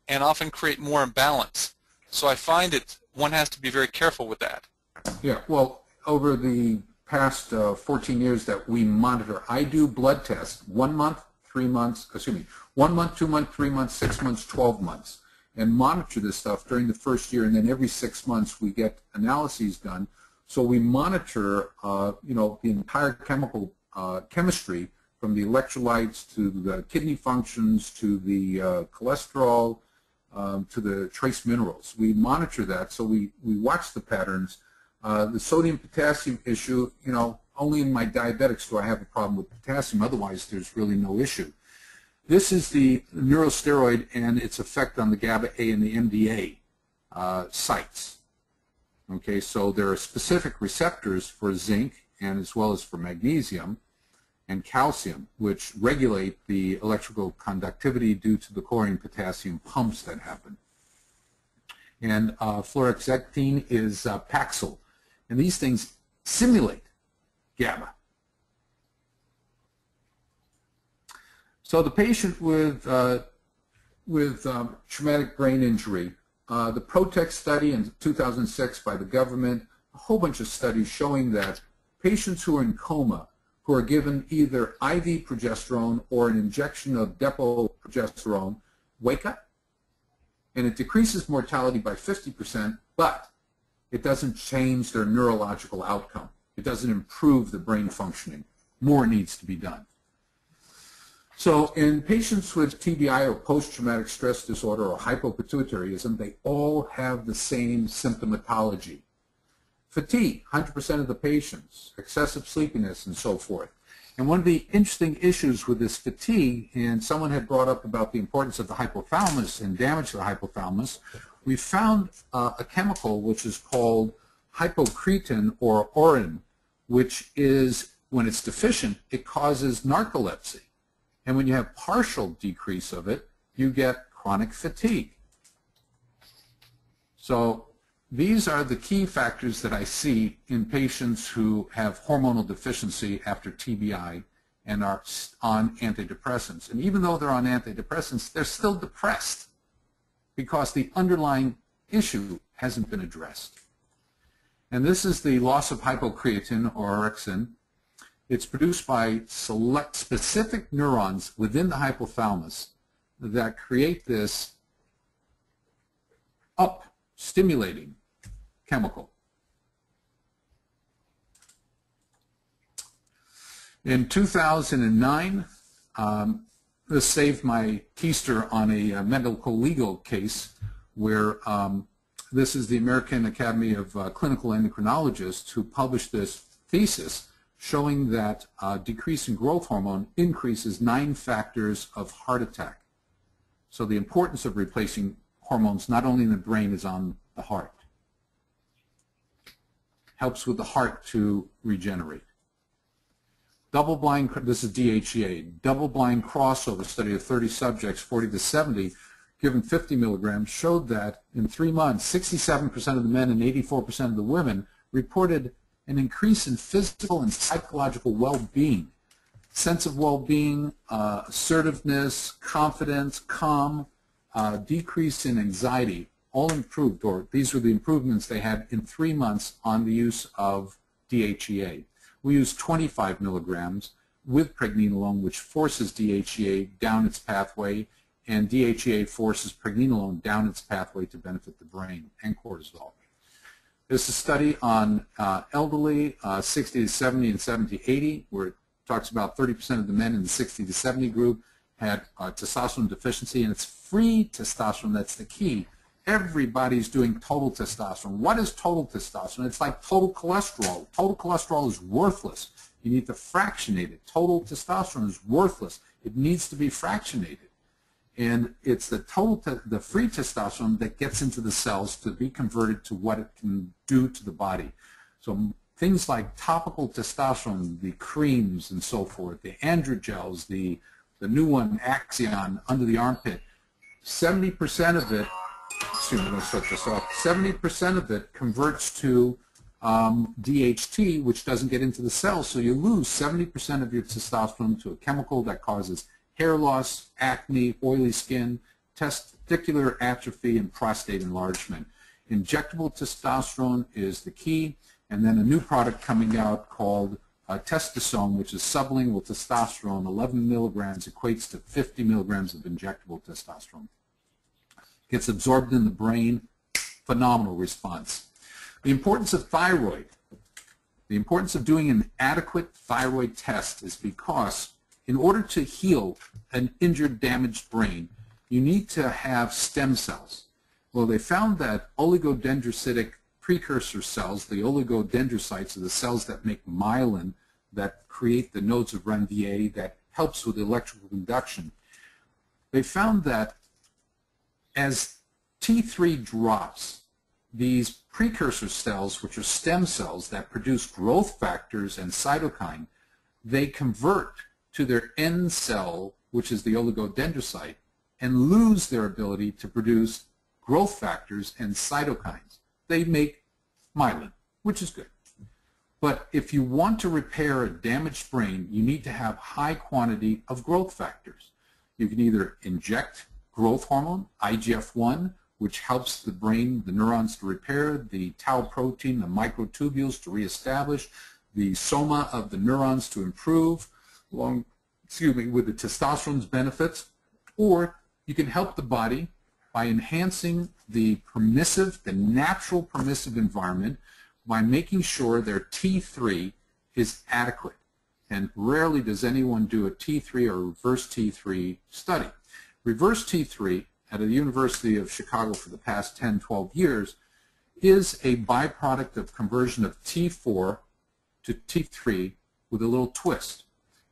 and often create more imbalance. So I find one has to be very careful with that. Yeah, well, over the past 14 years that we monitor, I do blood tests 1 month, 3 months, 1 month, 2 months, 3 months, 6 months, 12 months, and monitor this stuff during the first year, and then every 6 months we get analyses done. So we monitor, the entire chemistry, from the electrolytes to the kidney functions to the cholesterol to the trace minerals. We monitor that, so we watch the patterns. The sodium-potassium issue, only in my diabetics do I have a problem with potassium. Otherwise, there's really no issue. This is the neurosteroid and its effect on the GABA-A and the NMDA sites. Okay, so there are specific receptors for zinc and as well as for magnesium and calcium, which regulate the electrical conductivity due to the chlorine-potassium pumps that happen. And fluoxetine is Paxil. And these things simulate GABA. So the patient with traumatic brain injury, the PROTECT study in 2006 by the government, a whole bunch of studies showing that patients who are in coma, who are given either IV progesterone or an injection of depot progesterone, wake up. And it decreases mortality by 50%, but it doesn't change their neurological outcome. It doesn't improve the brain functioning. More needs to be done. So in patients with TBI or post-traumatic stress disorder or hypopituitarism, they all have the same symptomatology. Fatigue, 100% of the patients, excessive sleepiness, and so forth. And one of the interesting issues with this fatigue, and someone had brought up about the importance of the hypothalamus and damage to the hypothalamus, we found a chemical which is called hypocretin or orin, which is, when it's deficient, it causes narcolepsy. And when you have partial decrease of it, you get chronic fatigue. So these are the key factors that I see in patients who have hormonal deficiency after TBI and are on antidepressants. And even though they're on antidepressants, they're still depressed because the underlying issue hasn't been addressed. And this is the loss of hypocretin or orexin. It's produced by select specific neurons within the hypothalamus that create this up-stimulating chemical. In 2009, this saved my keister on a medical legal case where this is the American Academy of Clinical Endocrinologists who published this thesis showing that decrease in growth hormone increases 9 factors of heart attack. So the importance of replacing hormones not only in the brain is on the heart. Helps with the heart to regenerate. Double-blind, this is DHEA, double-blind crossover study of 30 subjects, 40 to 70, given 50 milligrams, showed that in 3 months, 67% of the men and 84% of the women reported an increase in physical and psychological well-being, sense of well-being, assertiveness, confidence, calm, decrease in anxiety, all improved, or these were the improvements they had in 3 months on the use of DHEA. We use 25 milligrams with pregnenolone, which forces DHEA down its pathway, and DHEA forces pregnenolone down its pathway to benefit the brain, and cortisol. This is a study on elderly, 60 to 70 and 70 to 80, where it talks about 30% of the men in the 60 to 70 group had testosterone deficiency, and it's free testosterone that's the key. Everybody's doing total testosterone. What is total testosterone? It's like total cholesterol. Total cholesterol is worthless. You need to fractionate it. Total testosterone is worthless. It needs to be fractionated. And it's the the free testosterone that gets into the cells to be converted to what it can do to the body. So things like topical testosterone, the creams and so forth, the androgels, the new one, Axion, under the armpit, 70% of it, excuse me, let's shut this off, 70% of it converts to DHT, which doesn't get into the cells, so you lose 70% of your testosterone to a chemical that causes hair loss, acne, oily skin, testicular atrophy, and prostate enlargement. Injectable testosterone is the key, and then a new product coming out called Testosome, which is sublingual testosterone. 11 milligrams equates to 50 milligrams of injectable testosterone. Gets absorbed in the brain, phenomenal response. The importance of thyroid. The importance of doing an adequate thyroid test is because in order to heal an injured, damaged brain, you need to have stem cells. Well, they found that oligodendrocytic precursor cells, the oligodendrocytes, are the cells that make myelin, that create the nodes of Ranvier, that helps with electrical conduction. They found that as T3 drops, these precursor cells, which are stem cells that produce growth factors and cytokine, they convert to their end cell, which is the oligodendrocyte, and lose their ability to produce growth factors and cytokines. They make myelin, which is good. But if you want to repair a damaged brain, you need to have high quantity of growth factors. You can either inject growth hormone, IGF-1, which helps the brain, the neurons to repair, the tau protein, the microtubules to reestablish, the soma of the neurons to improve, along, with the testosterone's benefits, or you can help the body by enhancing the natural permissive environment by making sure their T3 is adequate. And rarely does anyone do a T3 or reverse T3 study. Reverse T3 at the University of Chicago for the past 10, 12 years is a byproduct of conversion of T4 to T3 with a little twist.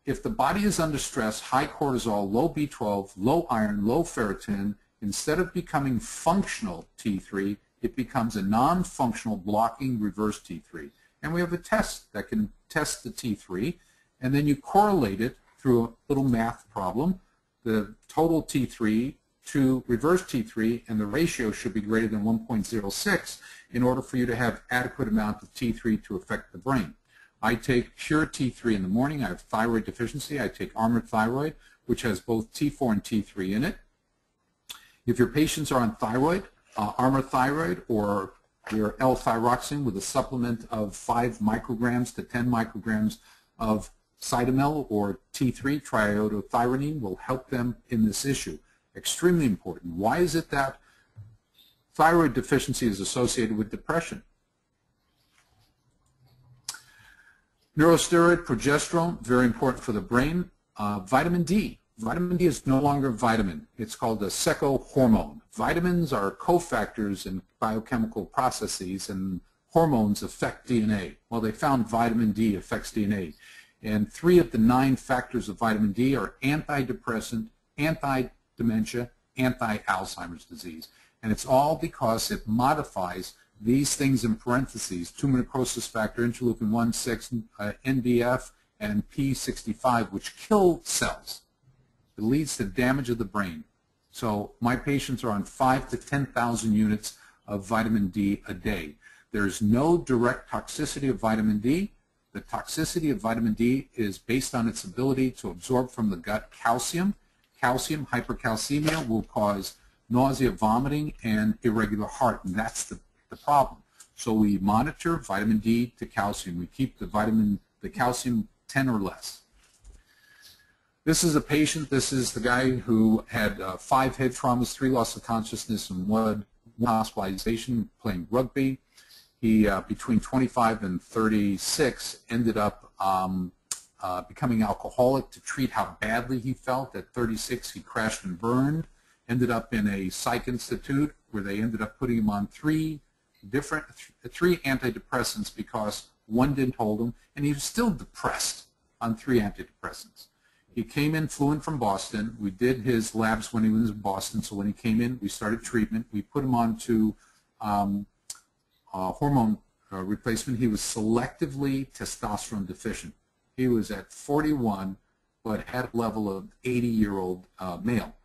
If the body is under stress, high cortisol, low B12, low iron, low ferritin, instead of becoming functional T3, it becomes a non-functional blocking reverse T3. And we have a test that can test the T3, and then you correlate it through a little math problem, the total T3 to reverse T3, and the ratio should be greater than 1.06 in order for you to have adequate amount of T3 to affect the brain. I take pure T3 in the morning. I have thyroid deficiency. I take Armored Thyroid, which has both T4 and T3 in it. If your patients are on thyroid, Armored Thyroid, or your L-thyroxine with a supplement of 5 micrograms to 10 micrograms of Cytomel or T3 triiodothyronine will help them in this issue. Extremely important. Why is it that thyroid deficiency is associated with depression? Neurosteroid, progesterone, very important for the brain. Vitamin D. Vitamin D is no longer a vitamin. It's called a hormone. Vitamins are cofactors in biochemical processes, and hormones affect DNA. Well, they found vitamin D affects DNA. And 3 of the 9 factors of vitamin D are antidepressant, anti-dementia, anti-Alzheimer's disease. And it's all because it modifies these things in parentheses: tumor necrosis factor, interleukin 1,6, NBF, and P65, which kill cells. It leads to damage of the brain. So my patients are on 5,000 to 10,000 units of vitamin D a day. There's no direct toxicity of vitamin D. The toxicity of vitamin D is based on its ability to absorb from the gut calcium. Calcium hypercalcemia will cause nausea, vomiting, and irregular heart, and that's the problem. So we monitor vitamin D to calcium. We keep the calcium 10 or less. This is a patient. This is the guy who had 5 head traumas, 3 loss of consciousness, and 1 hospitalization playing rugby. He, between 25 and 36, ended up becoming alcoholic to treat how badly he felt. At 36, he crashed and burned, ended up in a psych institute where they ended up putting him on 3 antidepressants because 1 didn't hold him, and he was still depressed on 3 antidepressants. He came in, flew in from Boston. We did his labs when he was in Boston, so when he came in, we started treatment. We put him on to hormone replacement. He was selectively testosterone deficient. He was at 41, but had a level of 80-year-old male.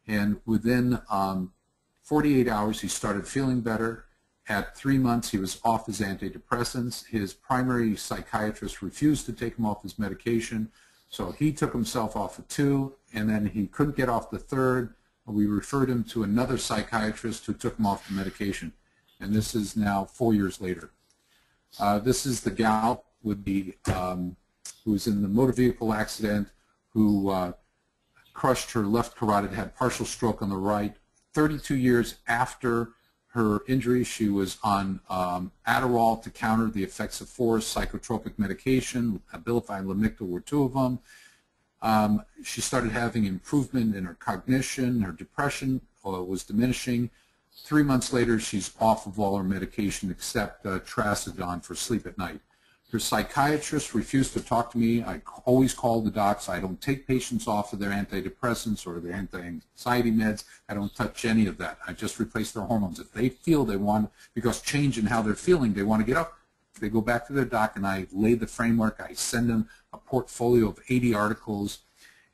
And within 48 hours, he started feeling better. At 3 months, he was off his antidepressants. His primary psychiatrist refused to take him off his medication, so he took himself off of 2, and then he couldn't get off the 3rd. We referred him to another psychiatrist who took him off the medication, and this is now 4 years later. This is the gal with the who was in the motor vehicle accident, who crushed her left carotid, had partial stroke on the right. 32 years after her injury, she was on Adderall to counter the effects of 4 psychotropic medication. Abilify and Lamictal were 2 of them. She started having improvement in her cognition. Her depression was diminishing. 3 months later, she's off of all her medication except trazodone for sleep at night. Her psychiatrist refused to talk to me. I always call the docs. I don't take patients off of their antidepressants or their anti-anxiety meds. I don't touch any of that. I just replace their hormones. If they feel they want, because change in how they're feeling, they want to get up, they go back to their doc, and I lay the framework. I send them a portfolio of 80 articles,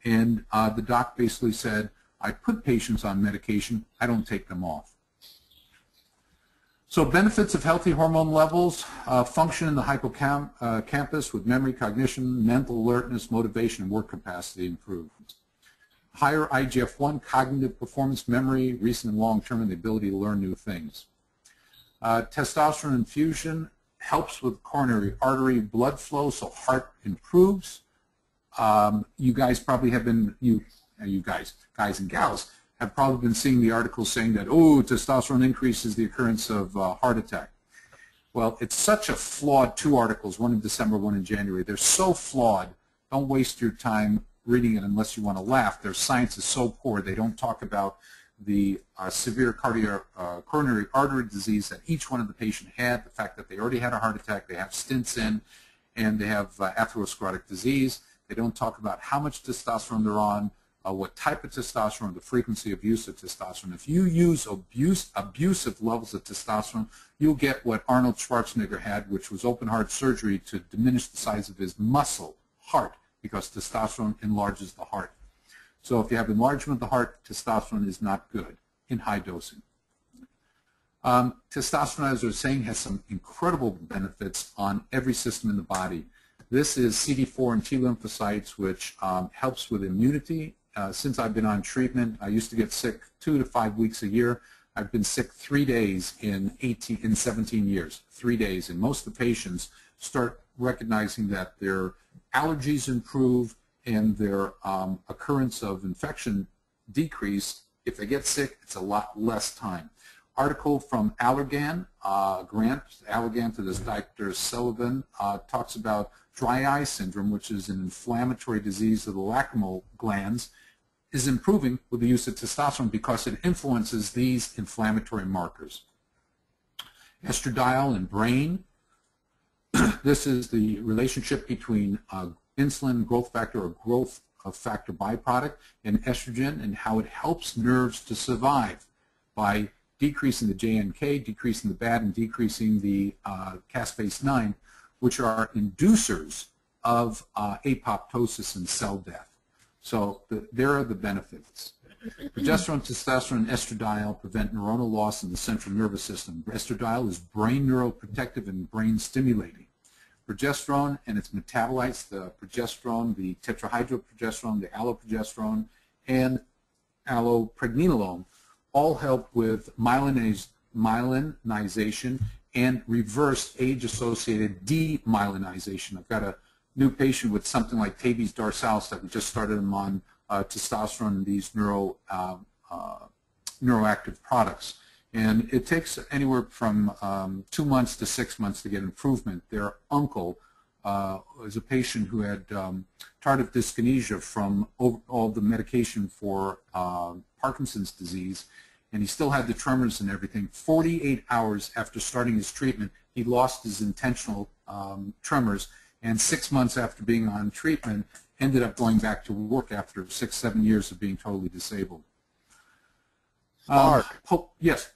and the doc basically said, I put patients on medication. I don't take them off. So benefits of healthy hormone levels: function in the hippocampus with memory, cognition, mental alertness, motivation, and work capacity improved. Higher IGF-1, cognitive performance, memory, recent and long-term, and the ability to learn new things. Testosterone infusion helps with coronary artery blood flow, so heart improves. You guys probably have been, guys and gals, have probably been seeing the articles saying that, oh, testosterone increases the occurrence of heart attack. Well, it's such a flawed 2 articles, one in December, one in January. They're so flawed, don't waste your time reading it unless you want to laugh. Their science is so poor. They don't talk about the severe coronary artery disease that each one of the patient had, the fact that they already had a heart attack, they have stents in, and they have atherosclerotic disease. They don't talk about how much testosterone they're on, what type of testosterone, the frequency of use of testosterone. If you use abusive levels of testosterone, you'll get what Arnold Schwarzenegger had, which was open heart surgery to diminish the size of his muscle, heart, because testosterone enlarges the heart. So if you have enlargement of the heart, testosterone is not good in high dosing. Testosterone, as I was saying, has some incredible benefits on every system in the body. This is CD4 and T lymphocytes, which helps with immunity. Since I've been on treatment, I used to get sick 2 to 5 weeks a year. I've been sick 3 days in 17 years, 3 days. And most of the patients start recognizing that their allergies improve and their occurrence of infection decrease. If they get sick, it's a lot less time. article from Allergan, grant, Allergan to this Dr. Sullivan, talks about dry eye syndrome, which is an inflammatory disease of the lacrimal glands, is improving with the use of testosterone because it influences these inflammatory markers. Estradiol and brain. This is the relationship between insulin growth factor or growth factor byproduct and estrogen, and how it helps nerves to survive by decreasing the JNK, decreasing the BAD, and decreasing the caspase-9, which are inducers of apoptosis and cell death. So there are the benefits. Progesterone, testosterone, and estradiol prevent neuronal loss in the central nervous system. Estradiol is brain neuroprotective and brain stimulating. Progesterone and its metabolites, the progesterone, the tetrahydroprogesterone, the alloprogesterone, and allopregnenolone, all help with myelinization and reverse age-associated demyelinization. I've got a new patient with something like tabes dorsalis that we just started him on testosterone and these neuroactive products. And it takes anywhere from 2 months to 6 months to get improvement. Their uncle was a patient who had tardive dyskinesia from all the medication for Parkinson's disease, and he still had the tremors and everything. 48 hours after starting his treatment, he lost his intentional tremors, and 6 months after being on treatment, ended up going back to work after 6-7 years of being totally disabled. Mark. Yes.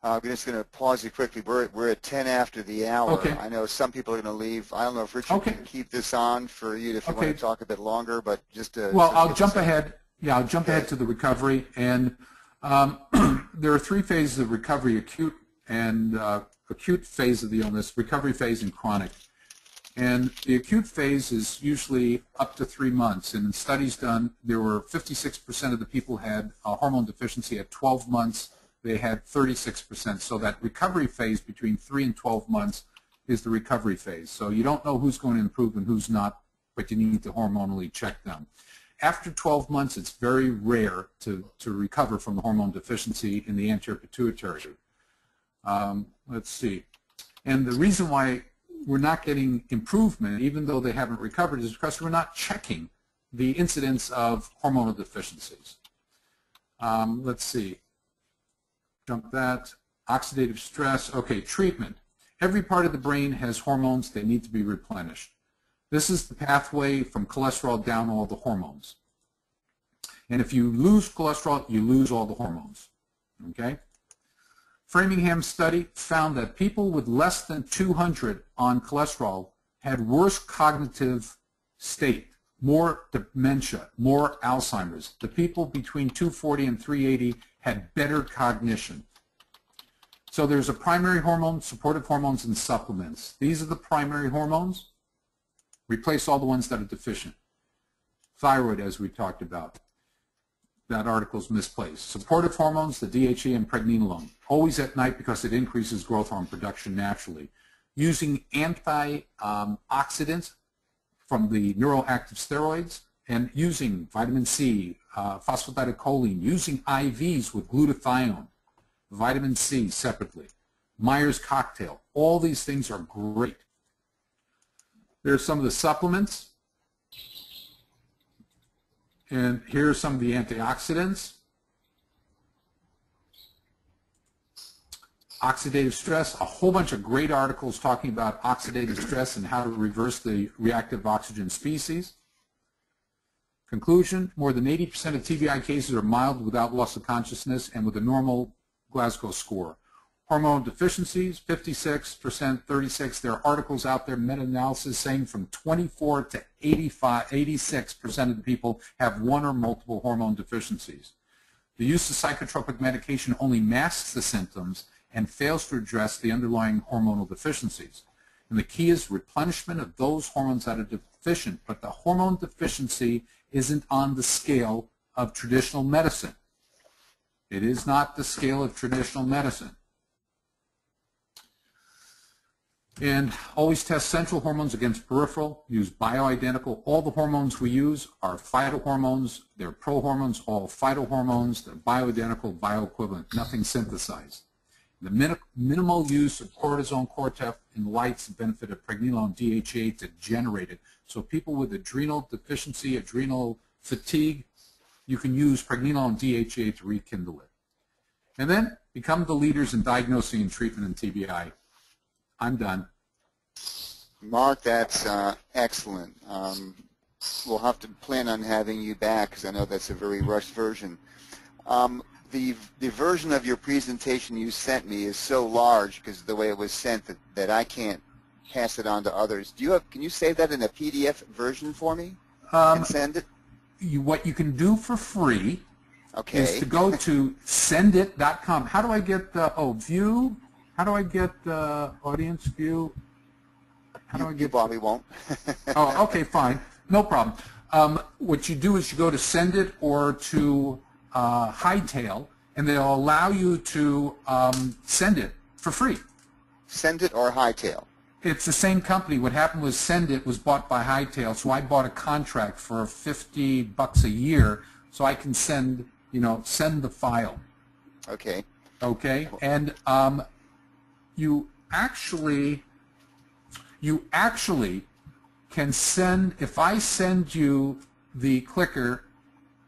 I'm just going to pause you quickly. We're at 10 after the hour. Okay. I know some people are going to leave. I don't know if Richard can keep this on for you if you want to talk a bit longer, but just to... Well, I'll jump ahead. Yeah, I'll jump ahead to the recovery. And there are 3 phases of recovery: acute and acute phase of the illness, recovery phase, and chronic. And the acute phase is usually up to 3 months. And in studies done, there were 56% of the people had a hormone deficiency at 12 months. They had 36%. So that recovery phase between 3 and 12 months is the recovery phase. So you don't know who's going to improve and who's not, but you need to hormonally check them. After 12 months, it's very rare to recover from the hormone deficiency in the anterior pituitary. Let's see. And the reason why we're not getting improvement, even though they haven't recovered, is because we're not checking the incidence of hormonal deficiencies. Let's see. Jump that. Oxidative stress. Okay, treatment. Every part of the brain has hormones. They need to be replenished. This is the pathway from cholesterol down all the hormones. And if you lose cholesterol, you lose all the hormones. Okay? Framingham's study found that people with less than 200 on cholesterol had worse cognitive state, more dementia, more Alzheimer's. The people between 240 and 380 had better cognition. So there's a primary hormone, supportive hormones, and supplements. These are the primary hormones. Replace all the ones that are deficient. Thyroid, as we talked about. That article's misplaced. Supportive hormones, the DHEA and pregnenolone. Always at night because it increases growth hormone production naturally. Using antioxidants from the neuroactive steroids, and using vitamin C, phosphatidylcholine, using IVs with glutathione, vitamin C separately, Myers cocktail. All these things are great. There's some of the supplements. And here are some of the antioxidants. Oxidative stress, a whole bunch of great articles talking about oxidative stress and how to reverse the reactive oxygen species. Conclusion, more than 80% of TBI cases are mild without loss of consciousness and with a normal Glasgow score. Hormone deficiencies, 56%, 36%. There are articles out there, meta-analysis, saying from 24 to 86% of the people have one or multiple hormone deficiencies. The use of psychotropic medication only masks the symptoms and fails to address the underlying hormonal deficiencies. And the key is replenishment of those hormones that are deficient, but the hormone deficiency isn't on the scale of traditional medicine. It is not the scale of traditional medicine. And always test central hormones against peripheral. Use bioidentical. All the hormones we use are phytohormones. They're prohormones, all phytohormones. They're bioidentical, bioequivalent, nothing synthesized. The minimal use of cortisone, Cortef, and lights the benefit of pregnenolone DHEA to generate it. So people with adrenal deficiency, adrenal fatigue, you can use pregnenolone DHEA to rekindle it. And then become the leaders in diagnosing and treatment in TBI. I'm done. Mark, that's excellent. We'll have to plan on having you back because I know that's a very rushed version. The version of your presentation you sent me is so large because of the way it was sent that I can't pass it on to others. Can you save that in a PDF version for me and send it? What you can do for free is to go to sendit.com. How do I get view? How do I get audience view? How do I get? You probably won't. Oh, okay, fine, no problem. What you do is you go to Sendit or to Hightail, and they'll allow you to send it for free. Sendit or Hightail? It's the same company. What happened was Sendit was bought by Hightail, so I bought a contract for $50 a year, so I can send the file. Okay. Okay, and you actually can send. If I send you the clicker,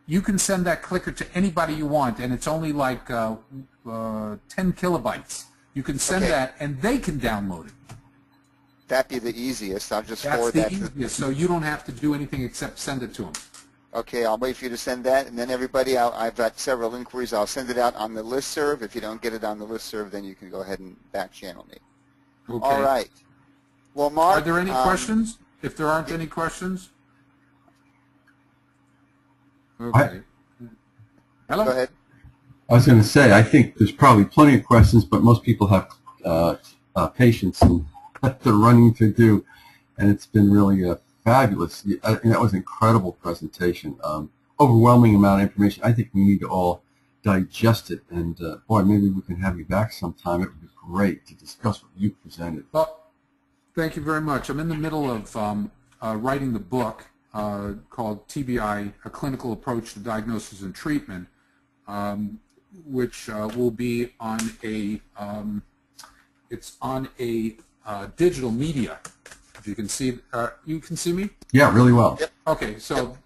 you can send that clicker to anybody you want, and it's only like 10 kilobytes. You can send that, and they can download it. That'd be the easiest. I'll just forward that. That's the easiest, so you don't have to do anything except send it to them. Okay, I'll wait for you to send that, and then everybody, I've got several inquiries. I'll send it out on the listserv. If you don't get it on the listserv, then you can go ahead and back channel me. Okay. All right. Well, Mark, are there any questions? If there aren't any questions, okay. Hello. Go ahead. I was going to say, I think there's probably plenty of questions, but most people have patience and they're running to do, and it's been really fabulous. That was an incredible presentation. Overwhelming amount of information. I think we need to all digest it, and boy, maybe we can have you back sometime. It would be great to discuss what you presented. Well, thank you very much. I'm in the middle of writing the book called TBI, A Clinical Approach to Diagnosis and Treatment, which will be on a, it's on a digital media. If you can see, you can see me? Yeah, really well. Yep. Okay, so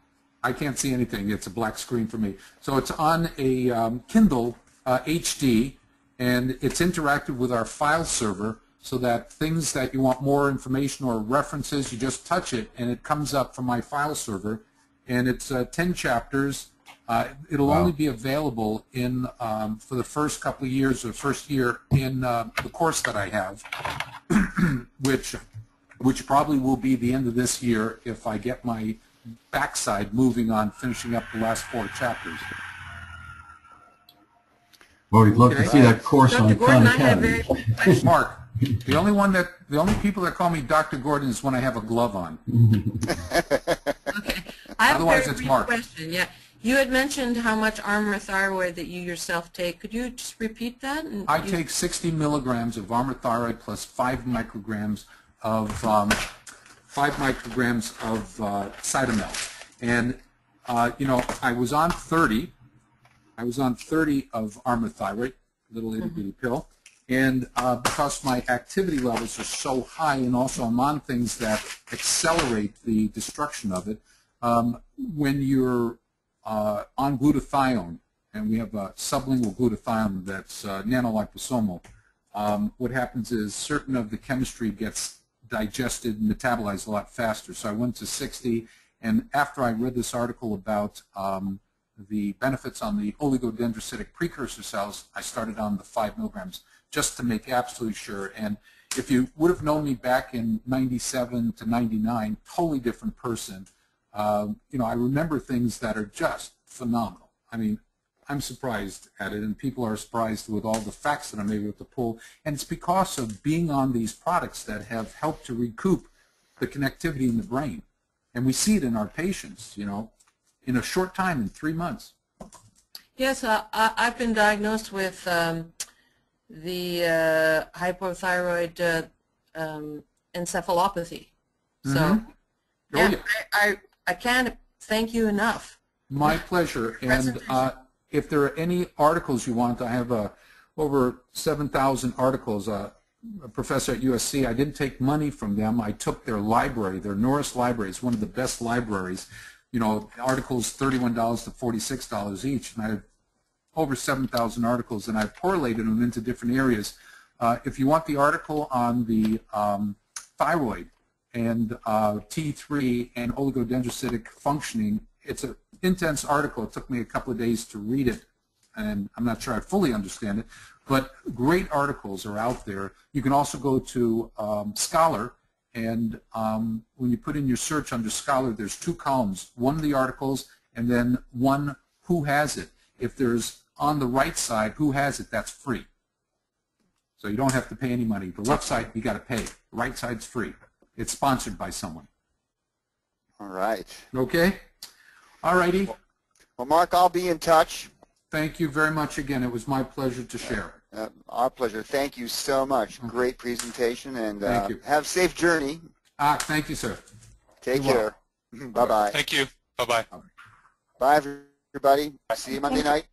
I can't see anything. It's a black screen for me. So it's on a Kindle HD, and it's interactive with our file server, so that things that you want more information or references, you just touch it, and it comes up from my file server. And it's 10 chapters. It'll only be available in for the first couple of years or first year in the course that I have, which probably will be the end of this year if I get my backside moving on finishing up the last 4 chapters. Well, we'd love to see that course Dr. on Gordon, Khan I have Academy. Mark, the only people that call me Dr. Gordon is when I have a glove on. Okay. I have Otherwise, a very it's brief Mark. question. Yeah. You had mentioned how much Armour thyroid that you yourself take. Could you just repeat that? I take 60 milligrams of Armour thyroid plus 5 micrograms of Cytomel. And I was on 30. I was on 30 of Armour thyroid, little itty bitty pill, and because my activity levels are so high, and also I'm on things that accelerate the destruction of it. When you're on glutathione, and we have a sublingual glutathione that's nanoliposomal, what happens is certain of the chemistry gets digested and metabolized a lot faster. So I went to 60, and after I read this article about the benefits on the oligodendrocytic precursor cells, I started on the 5 milligrams just to make absolutely sure. And if you would have known me back in 97 to 99, totally different person. I remember things that are just phenomenal. I mean, I'm surprised at it, and people are surprised with all the facts that I'm able to pull. And it's because of being on these products that have helped to recoup the connectivity in the brain. And we see it in our patients, in a short time, in 3 months. Yes, I've been diagnosed with the hypothyroid encephalopathy. So, I can't thank you enough. My pleasure. And if there are any articles you want, I have a over 7,000 articles. A professor at USC, I didn't take money from them. I took their library, their Norris library. It's one of the best libraries. You know, articles $31 to $46 each, and I have over 7,000 articles, and I've correlated them into different areas. If you want the article on the thyroid and T3 and oligodendrocytic functioning, it's an intense article. It took me a couple of days to read it, and I'm not sure I fully understand it, but great articles are out there. You can also go to Scholar, and when you put in your search under Scholar, there's two columns, one the articles and then one who has it. If there's on the right side, who has it, that's free. So you don't have to pay any money. The left side, you got to pay. The right side's free. It's sponsored by someone. All right. Okay? All righty. Well, Mark, I'll be in touch. Thank you very much again. It was my pleasure to share. Our pleasure. Thank you so much. Okay. Great presentation, and thank you. Have a safe journey. Thank you, sir. Take care. Bye-bye. Thank you. Bye-bye. Bye, everybody. See you Monday night.